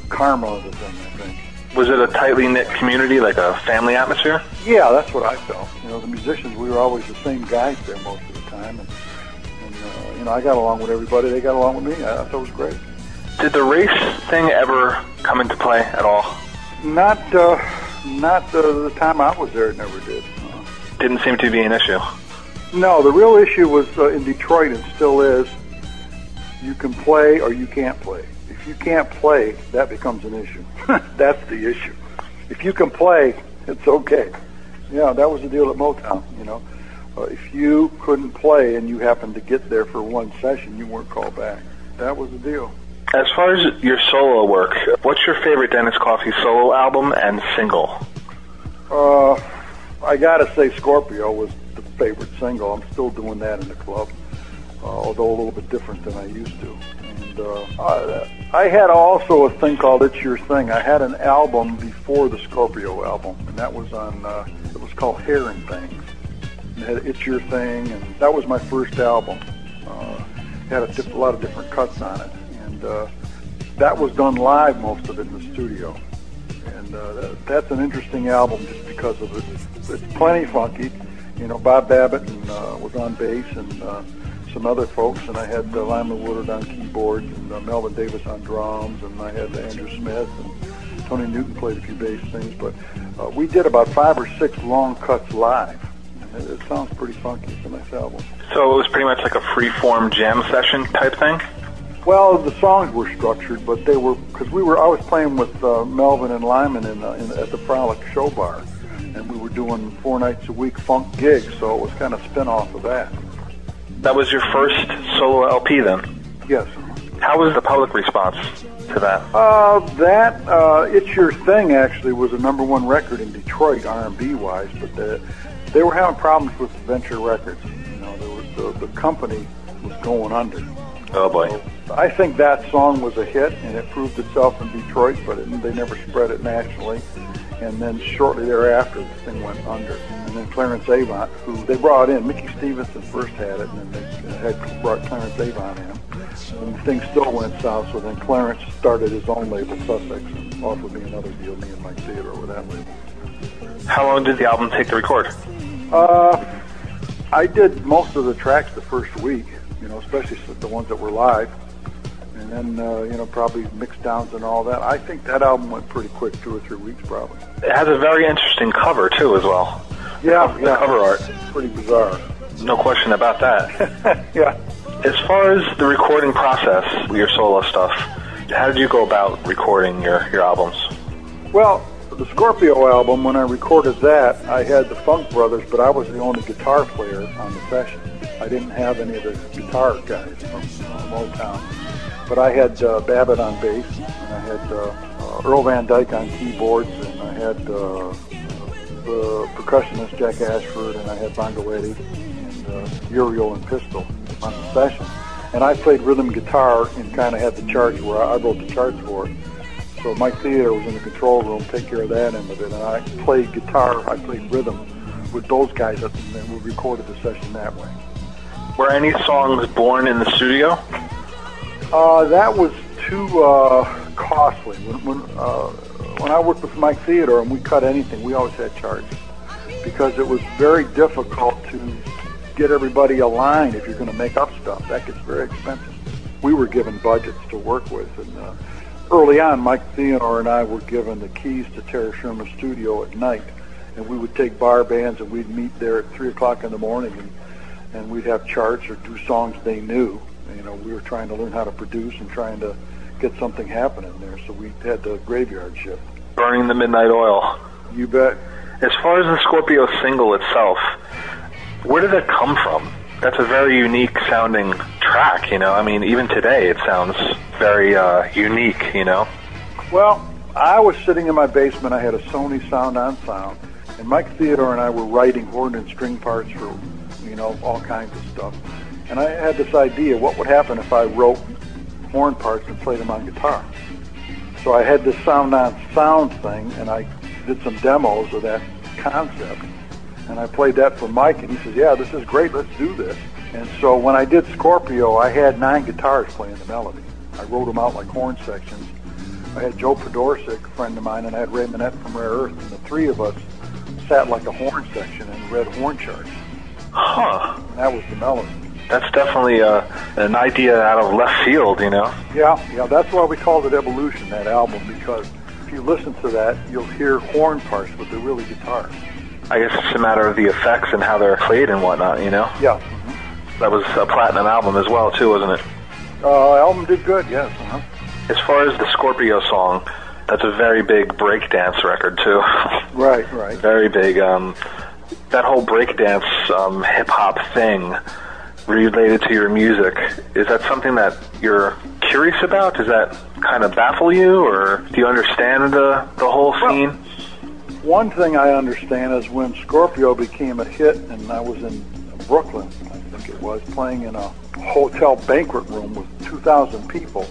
karma of the thing, I think. Was it a tightly knit community, like a family atmosphere? Yeah, that's what I felt. The musicians, we were always the same guys there most of the time. And I got along with everybody. They got along with me. I thought it was great. Did the race thing ever come into play at all? Not the time I was there. It never did. Didn't seem to be an issue. No, the real issue was in Detroit, and still is, you can play or you can't play. If you can't play, that becomes an issue. That's the issue. If you can play, it's okay. Yeah, that was the deal at Motown, if you couldn't play and you happened to get there for one session, you weren't called back. That was the deal. As far as your solo work, what's your favorite Dennis Coffey solo album and single? I gotta say Scorpio was the favorite single. I'm still doing that in the club, although a little bit different than I used to. And I had also a thing called It's Your Thing. I had an album before the Scorpio album, and that was on, it was called Hair and Things. It had It's Your Thing, and that was my first album. It had a lot of different cuts on it. And that was done live, most of it in the studio. And that's an interesting album just because of it. It's plenty funky. You know, Bob Babbitt and, was on bass, and some other folks, and I had Lyman Woodard on keyboards, and Melvin Davis on drums, and I had Andrew Smith, and Tony Newton played a few bass things, but we did about 5 or 6 long cuts live. It sounds pretty funky. It's a nice album. So it was pretty much like a free-form jam session type thing? Well, the songs were structured, but they were, because I was playing with Melvin and Lyman at the Frolic Show Bar, and we were doing 4 nights a week funk gigs, so it was kind of spin-off of that. That was your first solo LP then? Yes. How was the public response to that? It's Your Thing actually was a #1 record in Detroit, R&B wise, but they were having problems with Venture Records. You know, the company was going under. Oh boy. So I think that song was a hit, and it proved itself in Detroit, but they never spread it nationally. And then shortly thereafter, the thing went under. And then Clarence Avant, who they brought in, Mickey Stevenson first had it, and then they had brought Clarence Avant in. And the thing still went south, so then Clarence started his own label, Sussex, and offered me another deal, me and Mike Theodore with that label. How long did the album take to record? I did most of the tracks the first week, you know, especially the ones that were live. And then, you know, probably mix downs and all that. I think that album went pretty quick, 2 or 3 weeks probably. It has a very interesting cover, too, as well. Yeah, the cover art. Pretty bizarre. No question about that. Yeah. As far as the recording process, your solo stuff, how did you go about recording your albums? Well, the Scorpio album, when I recorded that, I had the Funk Brothers, but I was the only guitar player on the session. I didn't have any of the guitar guys from Motown. But I had Babbitt on bass, and I had Earl Van Dyke on keyboards, and I had the percussionist Jack Ashford, and I had Bongo Eddie, and Uriel and Pistol on the session. And I played rhythm guitar and kind of had the charts where I wrote the charts for it. So Mike Theodore was in the control room, take care of that end of it, and I played guitar, I played rhythm with those guys, and then we recorded the session that way. Were any songs born in the studio? That was too costly. When I worked with Mike Theodore and we cut anything, we always had charts because it was very difficult to get everybody aligned if you're going to make up stuff. That gets very expensive. We were given budgets to work with, and early on, Mike Theodore and I were given the keys to Terry Sherman's studio at night, and we would take bar bands and we'd meet there at 3 o'clock in the morning, and we'd have charts or do songs they knew. You know, we were trying to learn how to produce and trying to get something happening there, so we had the graveyard shift. Burning the midnight oil. You bet. As far as the Scorpio single itself, where did it come from? That's a very unique sounding track, you know. I mean, even today it sounds very unique, you know. Well, I was sitting in my basement. I had a Sony Sound on Sound, and Mike Theodore and I were writing horn and string parts for, you know, all kinds of stuff. And I had this idea, what would happen if I wrote horn parts and played them on guitar? So I had this Sound on Sound thing, and I did some demos of that concept. And I played that for Mike, and he says, yeah, this is great, let's do this. And so when I did Scorpio, I had 9 guitars playing the melody. I wrote them out like horn sections. I had Joe Podorczyk, a friend of mine, and I had Ray Manette from Rare Earth, and the 3 of us sat like a horn section and read horn charts. Huh. And that was the melody. That's definitely an idea out of left field, you know? Yeah, that's why we called it Evolution, that album, because if you listen to that, you'll hear horn parts, but they're really guitars. I guess it's a matter of the effects and how they're played and whatnot, you know? Yeah. That was a platinum album as well, too, wasn't it? Album did good, yes. As far as the Scorpio song, that's a very big breakdance record, too. Right. Very big. That whole breakdance hip-hop thing related to your music, is that something that you're curious about? Does that kind of baffle you, or do you understand the whole scene? One thing I understand is when Scorpio became a hit, and I was in Brooklyn, I think it was, playing in a hotel banquet room with 2,000 people.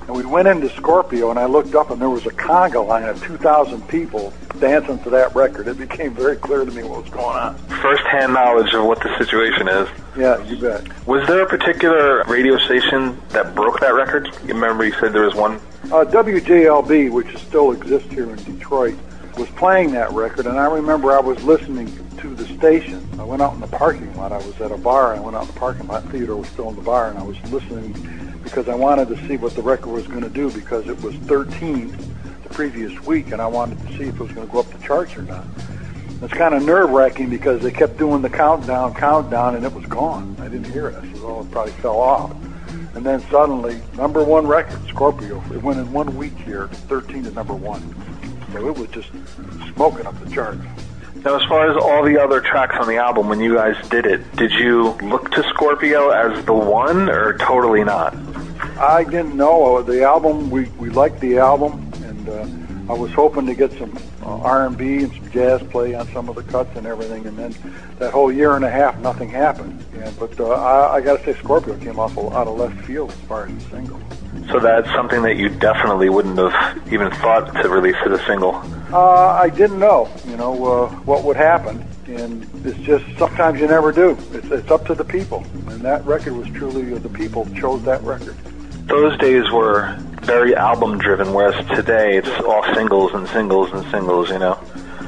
And we went into Scorpio, and I looked up, and there was a conga line of 2,000 people dancing to that record. It became very clear to me what was going on. First-hand knowledge of what the situation is. Yeah, you bet. Was there a particular radio station that broke that record? You remember you said there was one? WJLB, which still exists here in Detroit, was playing that record, and I remember I was listening to the station. I went out in the parking lot. I was at a bar, and I went out in the parking lot. Theodore was still in the bar, and I was listening because I wanted to see what the record was going to do, because it was 13 the previous week, and I wanted to see if it was going to go up the charts or not. It's kind of nerve-wracking because they kept doing the countdown, and it was gone. I didn't hear it. I said, oh, it probably fell off. And then suddenly, number one record, Scorpio. It went in 1 week here, 13 to number one. So it was just smoking up the charts. Now, as far as all the other tracks on the album, when you guys did it, did you look to Scorpio as the one, or totally not? I didn't know. The album, we liked the album, and I was hoping to get some R&B and some jazz play on some of the cuts and everything, and then that whole year and a half, nothing happened. Yeah, but I got to say, Scorpio came off out of left field as far as the single. So that's something that you definitely wouldn't have even thought to release as a single? I didn't know, what would happen, and it's just sometimes you never do. It's up to the people, and that record was truly the people chose that record. Those days were very album-driven, whereas today it's all singles and singles and singles,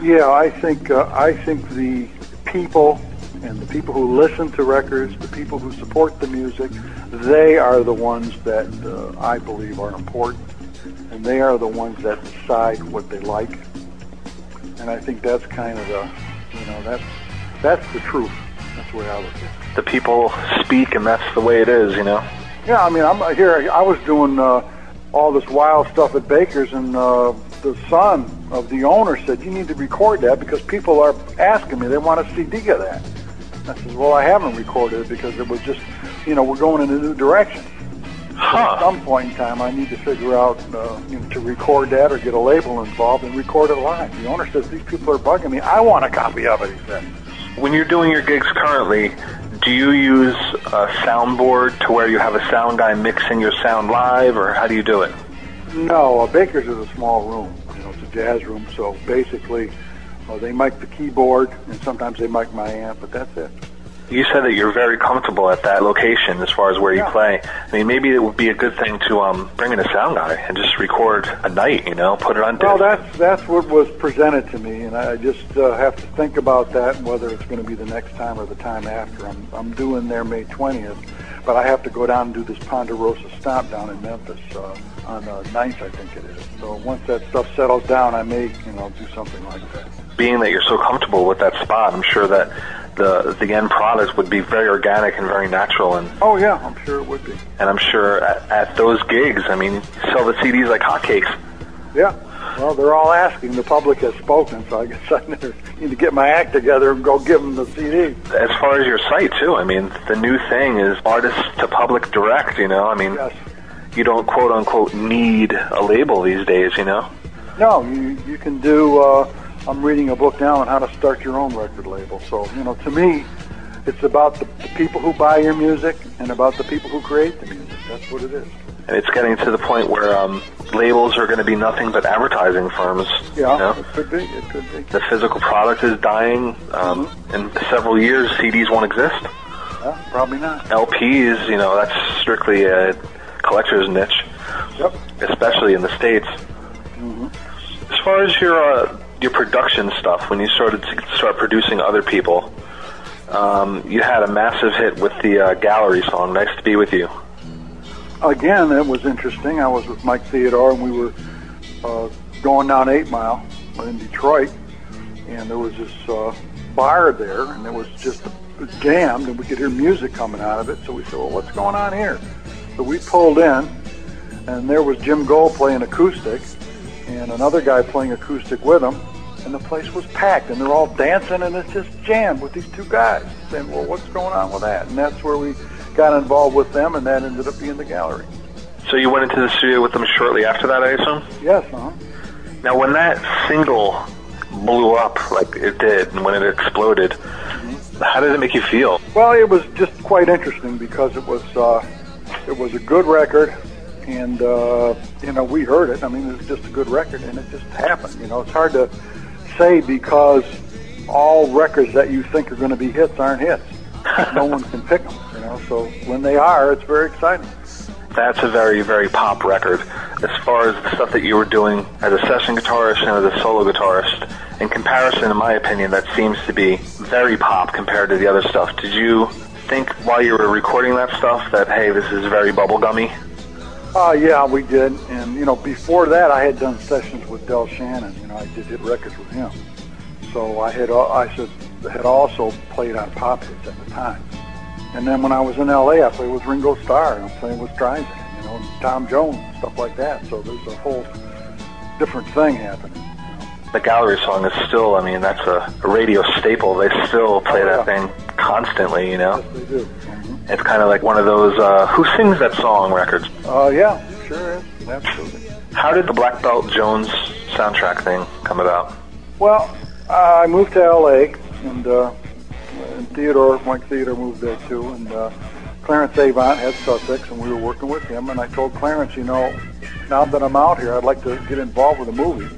Yeah, I think the people and the people who listen to records, the people who support the music, they are the ones that I believe are important, and they are the ones that decide what they like. And I think that's kind of that's the truth. That's the way I look at it. The people speak, and that's the way it is, Yeah, I mean, I'm here. I was doing all this wild stuff at Baker's, and the son of the owner said, "You need to record that because people are asking me. They want a CD of that." I said, "Well, I haven't recorded it because it was just, we're going in a new direction. At some point in time, I need to figure out to record that or get a label involved and record it live." The owner says, "These people are bugging me. I want a copy of it," he said. When you're doing your gigs currently, do you use a soundboard to where you have a sound guy mixing your sound live, or how do you do it? No, Baker's is a small room. It's a jazz room, so basically they mic the keyboard, and sometimes they mic my amp, but that's it. You said that you're very comfortable at that location as far as where you play. I mean, maybe it would be a good thing to bring in a sound guy and just record a night, put it on disc. Well, that's what was presented to me, and I just have to think about that, whether it's going to be the next time or the time after. I'm doing there May 20th, but I have to go down and do this Ponderosa Stomp down in Memphis on the 9th, I think it is. So once that stuff settles down, I may, do something like that. Being that you're so comfortable with that spot, I'm sure that the end product would be very organic and very natural. And oh yeah, I'm sure it would be. And I'm sure at those gigs, I mean, you sell the CDs like hotcakes. Yeah. Well, they're all asking. The public has spoken, so I guess I need to get my act together and go give them the CD. As far as your site too, I mean, the new thing is artist to public direct. I mean, yes. You don't quote unquote need a label these days. No, you can do. I'm reading a book now on how to start your own record label. So, to me, it's about the people who buy your music and about the people who create the music. That's what it is. And it's getting to the point where labels are going to be nothing but advertising firms. Yeah, it could be. It could be. The physical product is dying. In several years, CDs won't exist. Yeah, probably not. LPs, that's strictly a collector's niche. Yep. Especially in the States. Mm-hmm. As far as your production stuff, when you started to start producing other people, you had a massive hit with the Gallery song, Nice to Be With You. Again, it was interesting. I was with Mike Theodore, and we were going down 8 Mile in Detroit, and there was this bar there, and it was just jammed, and we could hear music coming out of it, so we said, well, what's going on here? So we pulled in, and there was Jim Gold playing acoustic, and another guy playing acoustic with him, and the place was packed, and they're all dancing, and it's just jammed with these two guys. Saying, well, what's going on with that? And that's where we got involved with them, and that ended up being the Gallery. So you went into the studio with them shortly after that, I assume? Yes, Now, when that single blew up like it did, and when it exploded, how did it make you feel? Well, it was just quite interesting because it was a good record. And, we heard it. I mean, it was just a good record, and it just happened. It's hard to say because all records that you think are going to be hits aren't hits. no one can pick them, So when they are, it's very exciting. That's a very, very pop record. As far as the stuff that you were doing as a session guitarist and as a solo guitarist, in comparison, in my opinion, that seems to be very pop compared to the other stuff. Did you think while you were recording that stuff that, hey, this is very bubblegummy? Yeah, we did. And, before that, I had done sessions with Del Shannon. I did hit records with him. So I had also played on pop hits at the time. And then when I was in L.A., I played with Ringo Starr, and I'm playing with Streisand, Tom Jones, stuff like that. So there's a whole different thing happening. The Gallery song is still, that's a radio staple. They still play that thing constantly, Yes, they do. Mm-hmm. It's kind of like one of those, who sings that song records. Yeah, sure is. Absolutely. How did the Black Belt Jones soundtrack thing come about? Well, I moved to L.A., and Mike Theodore moved there too, and Clarence Avant had Sussex, and we were working with him, and I told Clarence, now that I'm out here, I'd like to get involved with a movie.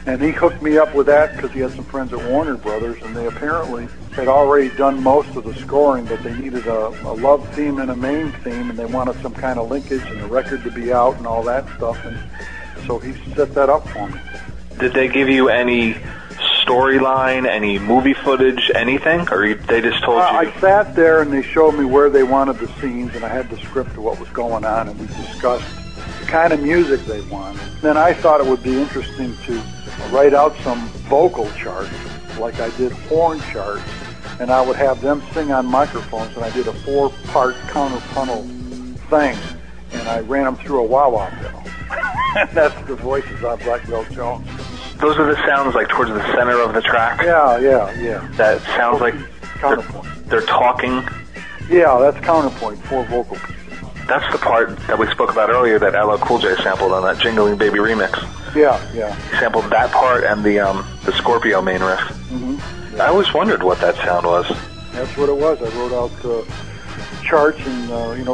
And he hooked me up with that because he had some friends at Warner Brothers, and they apparently had already done most of the scoring, but they needed a love theme and a main theme, and they wanted some kind of linkage and a record to be out and all that stuff, and so he set that up for me. Did they give you any storyline, any movie footage, anything, or they just told you? I sat there and they showed me where they wanted the scenes, and I had the script of what was going on, and we discussed the kind of music they wanted. Then I thought it would be interesting to write out some vocal charts, like I did horn charts, and I would have them sing on microphones, and I did a 4-part counterpuntal thing, and I ran them through a wah-wah pedal. And that's the voices on Black Belt Jones. Those are the sounds like towards the center of the track? Yeah. That sounds like counterpoint. They're talking? Yeah, that's counterpoint, 4 vocal pieces. That's the part that we spoke about earlier that LL Cool J sampled on that Jingling Baby remix. Yeah. He sampled that part and the Scorpio main riff. Mm-hmm. Yeah. I always wondered what that sound was. That's what it was. I wrote out charts and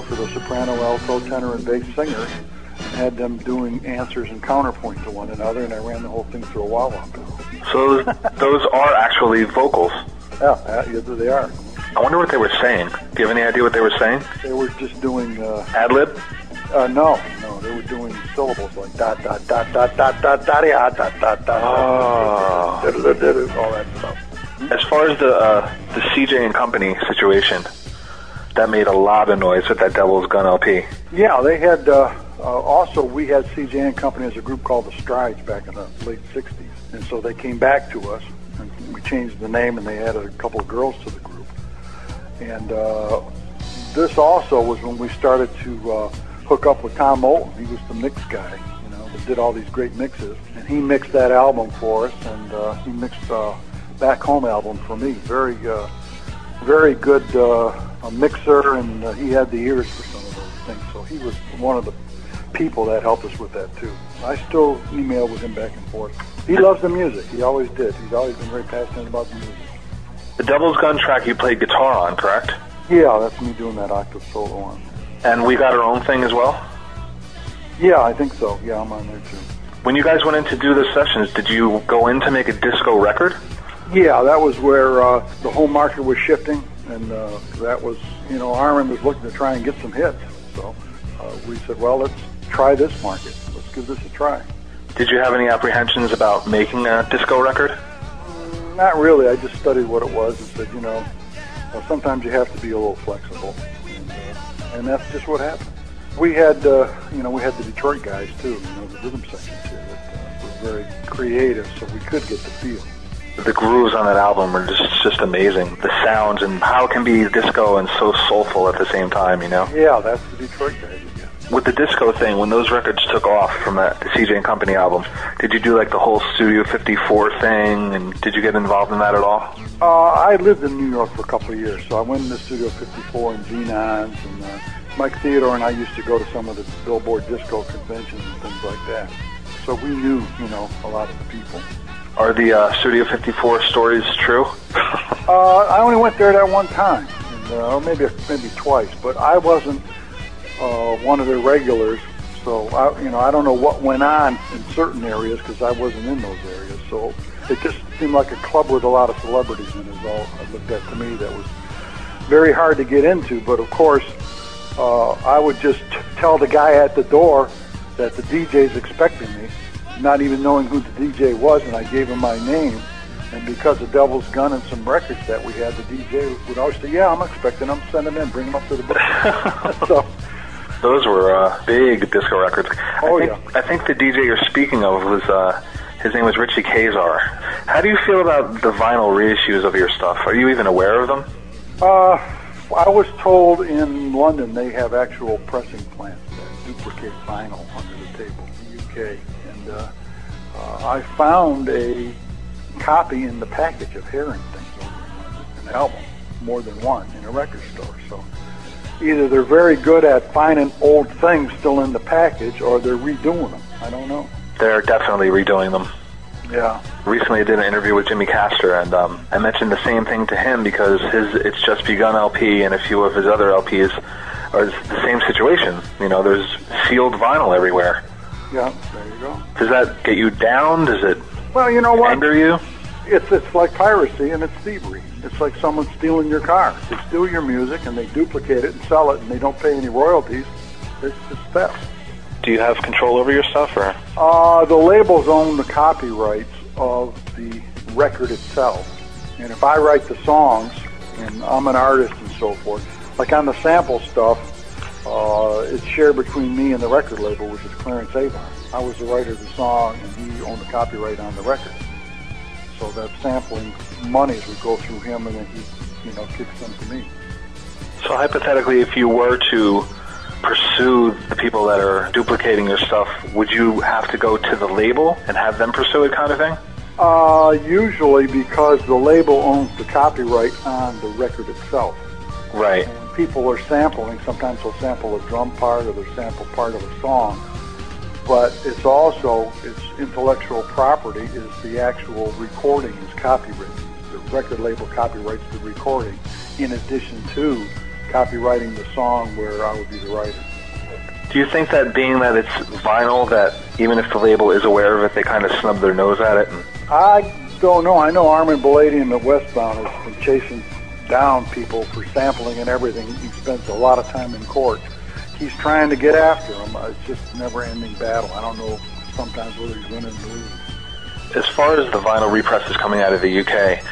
for the soprano, alto, tenor, and bass singers, and had them doing answers and counterpoint to one another, and I ran the whole thing through a wah-wah pedal. So those are actually vocals? Yeah, they are. I wonder what they were saying. Do you have any idea what they were saying? They were just doing... ad-lib? No, they were doing syllables like dot, dot, dot, dot, dot, dot, dot, dot, dot, dot, dot, all that stuff. As far as the CJ and Company situation, that made a lot of noise with that Devil's Gun LP. Yeah, they had... also, we had CJ and Company as a group called the Strides back in the late 60s. And so they came back to us, and we changed the name, and they added a couple of girls to the group. And this also was when we started to hook up with Tom Moulton. He was the mix guy, that did all these great mixes. And he mixed that album for us, and he mixed Back Home album for me. Very good mixer, and he had the ears for some of those things. So he was one of the people that helped us with that, too. I still email with him back and forth. He loves the music. He always did. He's always been very passionate about the music. The Devil's Gun track you played guitar on, correct? Yeah, that's me doing that octave solo on. And We Got Our Own Thing as well? Yeah, I think so. Yeah, I'm on there too. When you guys went in to do the sessions, did you go in to make a disco record? Yeah, that was where the whole market was shifting, and that was, Armin was looking to try and get some hits. So we said, well, let's try this market. Let's give this a try. Did you have any apprehensions about making a disco record? Not really. I just studied what it was and said, well, sometimes you have to be a little flexible, and that's just what happened. We had, we had the Detroit guys too, the rhythm sections here that were very creative, so we could get the feel. The grooves on that album are just amazing. The sounds and how it can be disco and so soulful at the same time, Yeah, that's the Detroit guys. With the disco thing, when those records took off from the CJ and Company album, did you do like the whole Studio 54 thing, and did you get involved in that at all? I lived in New York for a couple of years, so I went into Studio 54 and Xenons, and Mike Theodore and I used to go to some of the Billboard disco conventions and things like that. So we knew, a lot of the people. Are the Studio 54 stories true? I only went there that one time, and, or maybe twice, but I wasn't one of their regulars, so I don't know what went on in certain areas because I wasn't in those areas. So it just seemed like a club with a lot of celebrities in it. All I looked at to me that was very hard to get into. But of course, I would just tell the guy at the door that the DJ's expecting me, not even knowing who the DJ was, and I gave him my name. And because of Devil's Gun and some records that we had, the DJ would always say, "Yeah, I'm expecting them. Send them in. Bring them up to the booth." So, those were big disco records. Yeah. I think the DJ you're speaking of was, his name was Richie Kazar. How do you feel about the vinyl reissues of your stuff? Are you even aware of them? I was told in London they have actual pressing plants that duplicate vinyl under the table in the UK. And I found a copy in the package of Hearing Things over in London, an album, more than one, in a record store. So either they're very good at finding old things still in the package, or they're redoing them. I don't know. They're definitely redoing them. Yeah. Recently I did an interview with Jimmy Castor, and I mentioned the same thing to him because his It's Just Begun LP and a few of his other LPs are the same situation. You know, there's sealed vinyl everywhere. Yeah, there you go. Does that get you down? Does it Well, you know what? anger you? It's like piracy, and it's thievery. It's like someone stealing your car. They steal your music, and they duplicate it and sell it, and they don't pay any royalties. It's just theft. Do you have control over your stuff, or? The labels own the copyrights of the record itself. And if I write the songs, and I'm an artist and so forth, like on the sample stuff, it's shared between me and the record label, which is Clarence Avon. I was the writer of the song, and he owned the copyright on the record. So that sampling monies would go through him, and then he, kicks them to me. So hypothetically, if you were to pursue the people that are duplicating your stuff, would you have to go to the label and have them pursue it, kind of thing? Usually, because the label owns the copyright on the record itself. Right. And when people are sampling, sometimes they'll sample a drum part or they'll sample part of a song. But it's intellectual property is the actual recording is copyrighted. The record label copyrights the recording in addition to copywriting the song where I would be the writer. Do you think that being that it's vinyl, that even if the label is aware of it, they kind of snub their nose at it? I don't know. I know Armin Baladian at Westbound has been chasing down people for sampling and everything. He spends a lot of time in court. He's trying to get after them. It's just a never-ending battle. I don't know sometimes whether he's winning or losing. As far as the vinyl represses coming out of the UK,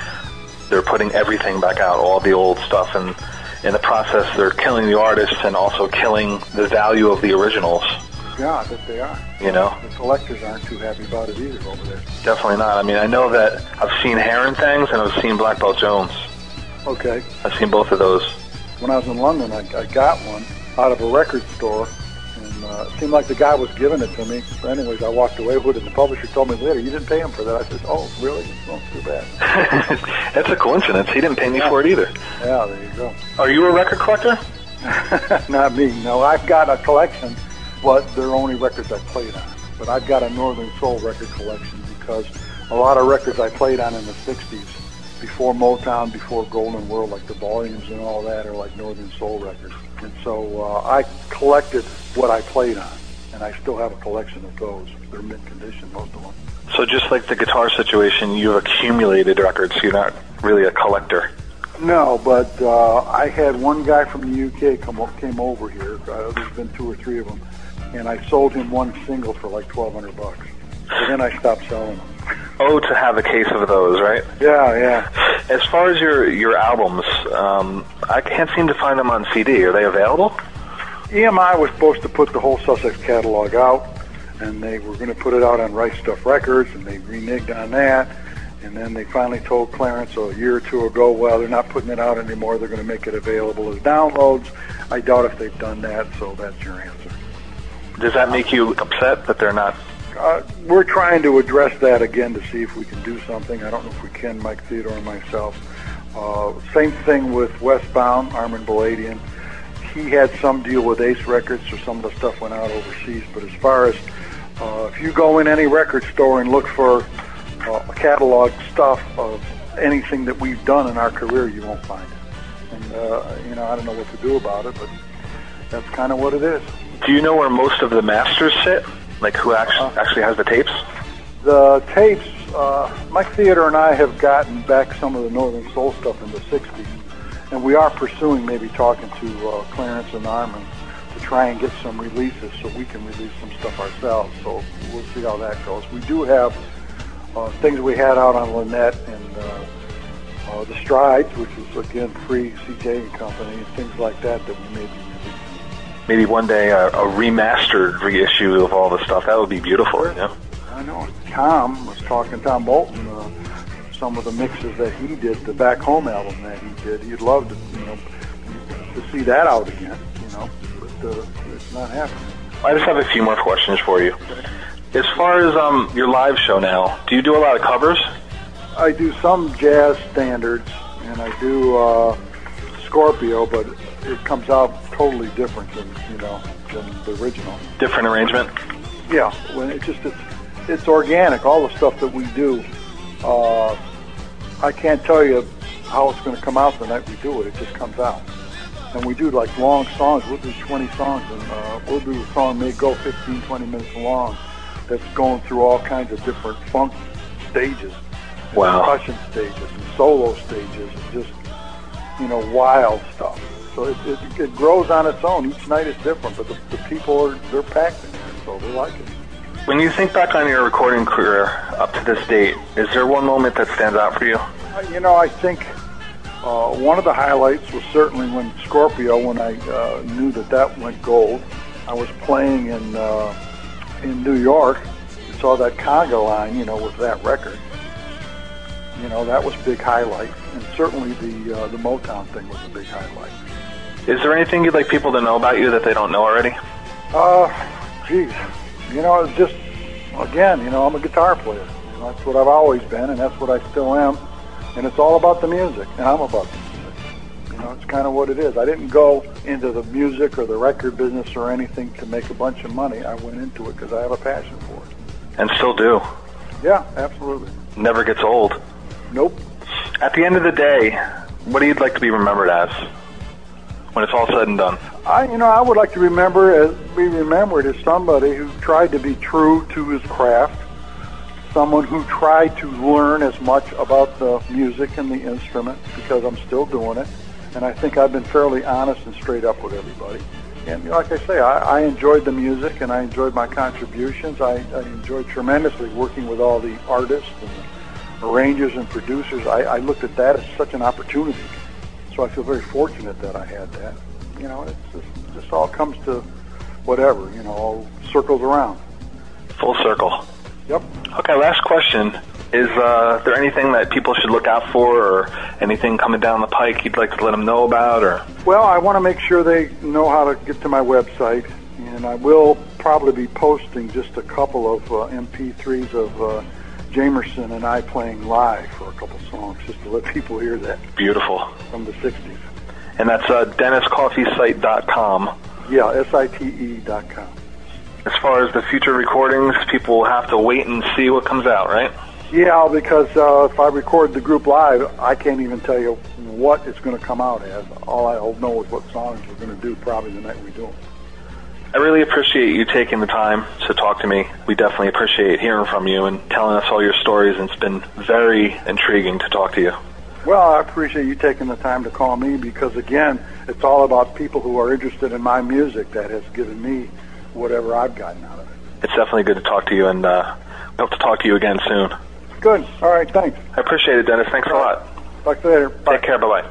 they're putting everything back out, all the old stuff, and in the process they're killing the artists and also killing the value of the originals. Yeah, I bet they are. You know? The collectors aren't too happy about it either over there. Definitely not. I mean, I know that I've seen Heron Things and I've seen Black Belt Jones. Okay. I've seen both of those. When I was in London, I got one out of a record store, and it seemed like the guy was giving it to me. So anyways, I walked away with it, and the publisher told me later, "You didn't pay him for that." I said, "Oh, really? Well, too bad." That's a coincidence. He didn't pay me for it either. Yeah, there you go. Are you a record collector? Not me. No, I've got a collection, but they're only records I played on. But I've got a Northern Soul record collection because a lot of records I played on in the 60s, before Motown, before Golden World, like the volumes and all that, are like Northern Soul records. And so I collected what I played on, and I still have a collection of those. They're mint condition, most of them. So just like the guitar situation, you've accumulated records. You're not really a collector. No, but I had one guy from the UK came over here. There's been 2 or 3 of them, and I sold him one single for like $1,200. So then I stopped selling them. Oh, to have a case of those, right? Yeah. As far as your albums, I can't seem to find them on CD. Are they available? EMI was supposed to put the whole Sussex catalog out, and they were going to put it out on Right Stuff Records, and they reneged on that. And then they finally told Clarence a year or 2 ago, well, they're not putting it out anymore. They're going to make it available as downloads. I doubt if they've done that, so that's your answer. Does that make you upset that they're not? We're trying to address that again to see if we can do something. I don't know if we can, Mike Theodore and myself. Same thing with Westbound, Armin Baladian. He had some deal with Ace Records, so some of the stuff went out overseas. But as far as if you go in any record store and look for catalog stuff of anything that we've done in our career, you won't find it. And, I don't know what to do about it, but that's kind of what it is. Do you know where most of the masters sit? Like who actually has the tapes? The tapes, Mike Theodore and I have gotten back some of the Northern Soul stuff in the 60s, And we are pursuing maybe talking to Clarence and Armin to try and get some releases so we can release some stuff ourselves. So we'll see how that goes. We do have things we had out on Lynette and the Strides, which is, again, free CJ and Company, and things like that we may be releasing. Maybe one day a remastered reissue of all the stuff. That would be beautiful. Sure. You know? I know. Tom Bolton, some of the mixes that he did, the Back Home album that he did, he'd love to, to see that out again, but it's not happening. I just have a few more questions for you. As far as your live show now, do you do a lot of covers? I do some jazz standards, and I do Scorpio, but it comes out totally different than the original. Different arrangement? Yeah, when it's organic. All the stuff that we do, I can't tell you how it's going to come out the night we do it. It just comes out. And we do like long songs. We'll do 20 songs, and we'll do a song may go 15, 20 minutes long that's going through all kinds of different funk stages. Wow. Percussion stages and solo stages and just, wild stuff. So it grows on its own. Each night is different, but the people they're packed in there, so they like it. When you think back on your recording career up to this date, is there one moment that stands out for you? I think one of the highlights was certainly when Scorpio, when I knew that went gold. I was playing in New York, saw that conga line, with that record. That was a big highlight, and certainly the Motown thing was a big highlight. Is there anything you'd like people to know about you that they don't know already? It's just, again, I'm a guitar player. That's what I've always been, and that's what I still am. And it's all about the music, and I'm about the music. It's kind of what it is. I didn't go into the music or the record business or anything to make a bunch of money. I went into it because I have a passion for it. And still do. Yeah, absolutely. Never gets old. Nope. At the end of the day, what do you like to be remembered as when it's all said and done? I would like to be remembered as somebody who tried to be true to his craft, someone who tried to learn as much about the music and the instrument, because I'm still doing it, and I think I've been fairly honest and straight up with everybody. And like I say, I enjoyed the music, and I enjoyed my contributions. I enjoyed tremendously working with all the artists and the arrangers and producers. I looked at that as such an opportunity. So I feel very fortunate that I had that. It just all comes to whatever, all circles around. Full circle. Yep. Okay, last question. Is there anything that people should look out for, or anything coming down the pike you'd like to let them know about? Or Well, I want to make sure they know how to get to my website, and I will probably be posting just a couple of MP3s of Jamerson and I playing live for a couple songs, just to let people hear that. Beautiful. From the 60s. And that's DennisCoffeeSite.com. Yeah, site.com. As far as the future recordings, people will have to wait and see what comes out, right? Yeah, because if I record the group live, I can't even tell you what it's going to come out as. All I'll know is what songs we're going to do probably the night we do them. I really appreciate you taking the time to talk to me. We definitely appreciate hearing from you and telling us all your stories, and it's been very intriguing to talk to you. Well, I appreciate you taking the time to call me because, again, it's all about people who are interested in my music that has given me whatever I've gotten out of it. It's definitely good to talk to you, and hope to talk to you again soon. Good. All right, thanks. I appreciate it, Dennis. Thanks a lot. Talk to you later. Bye. Take care. Bye-bye.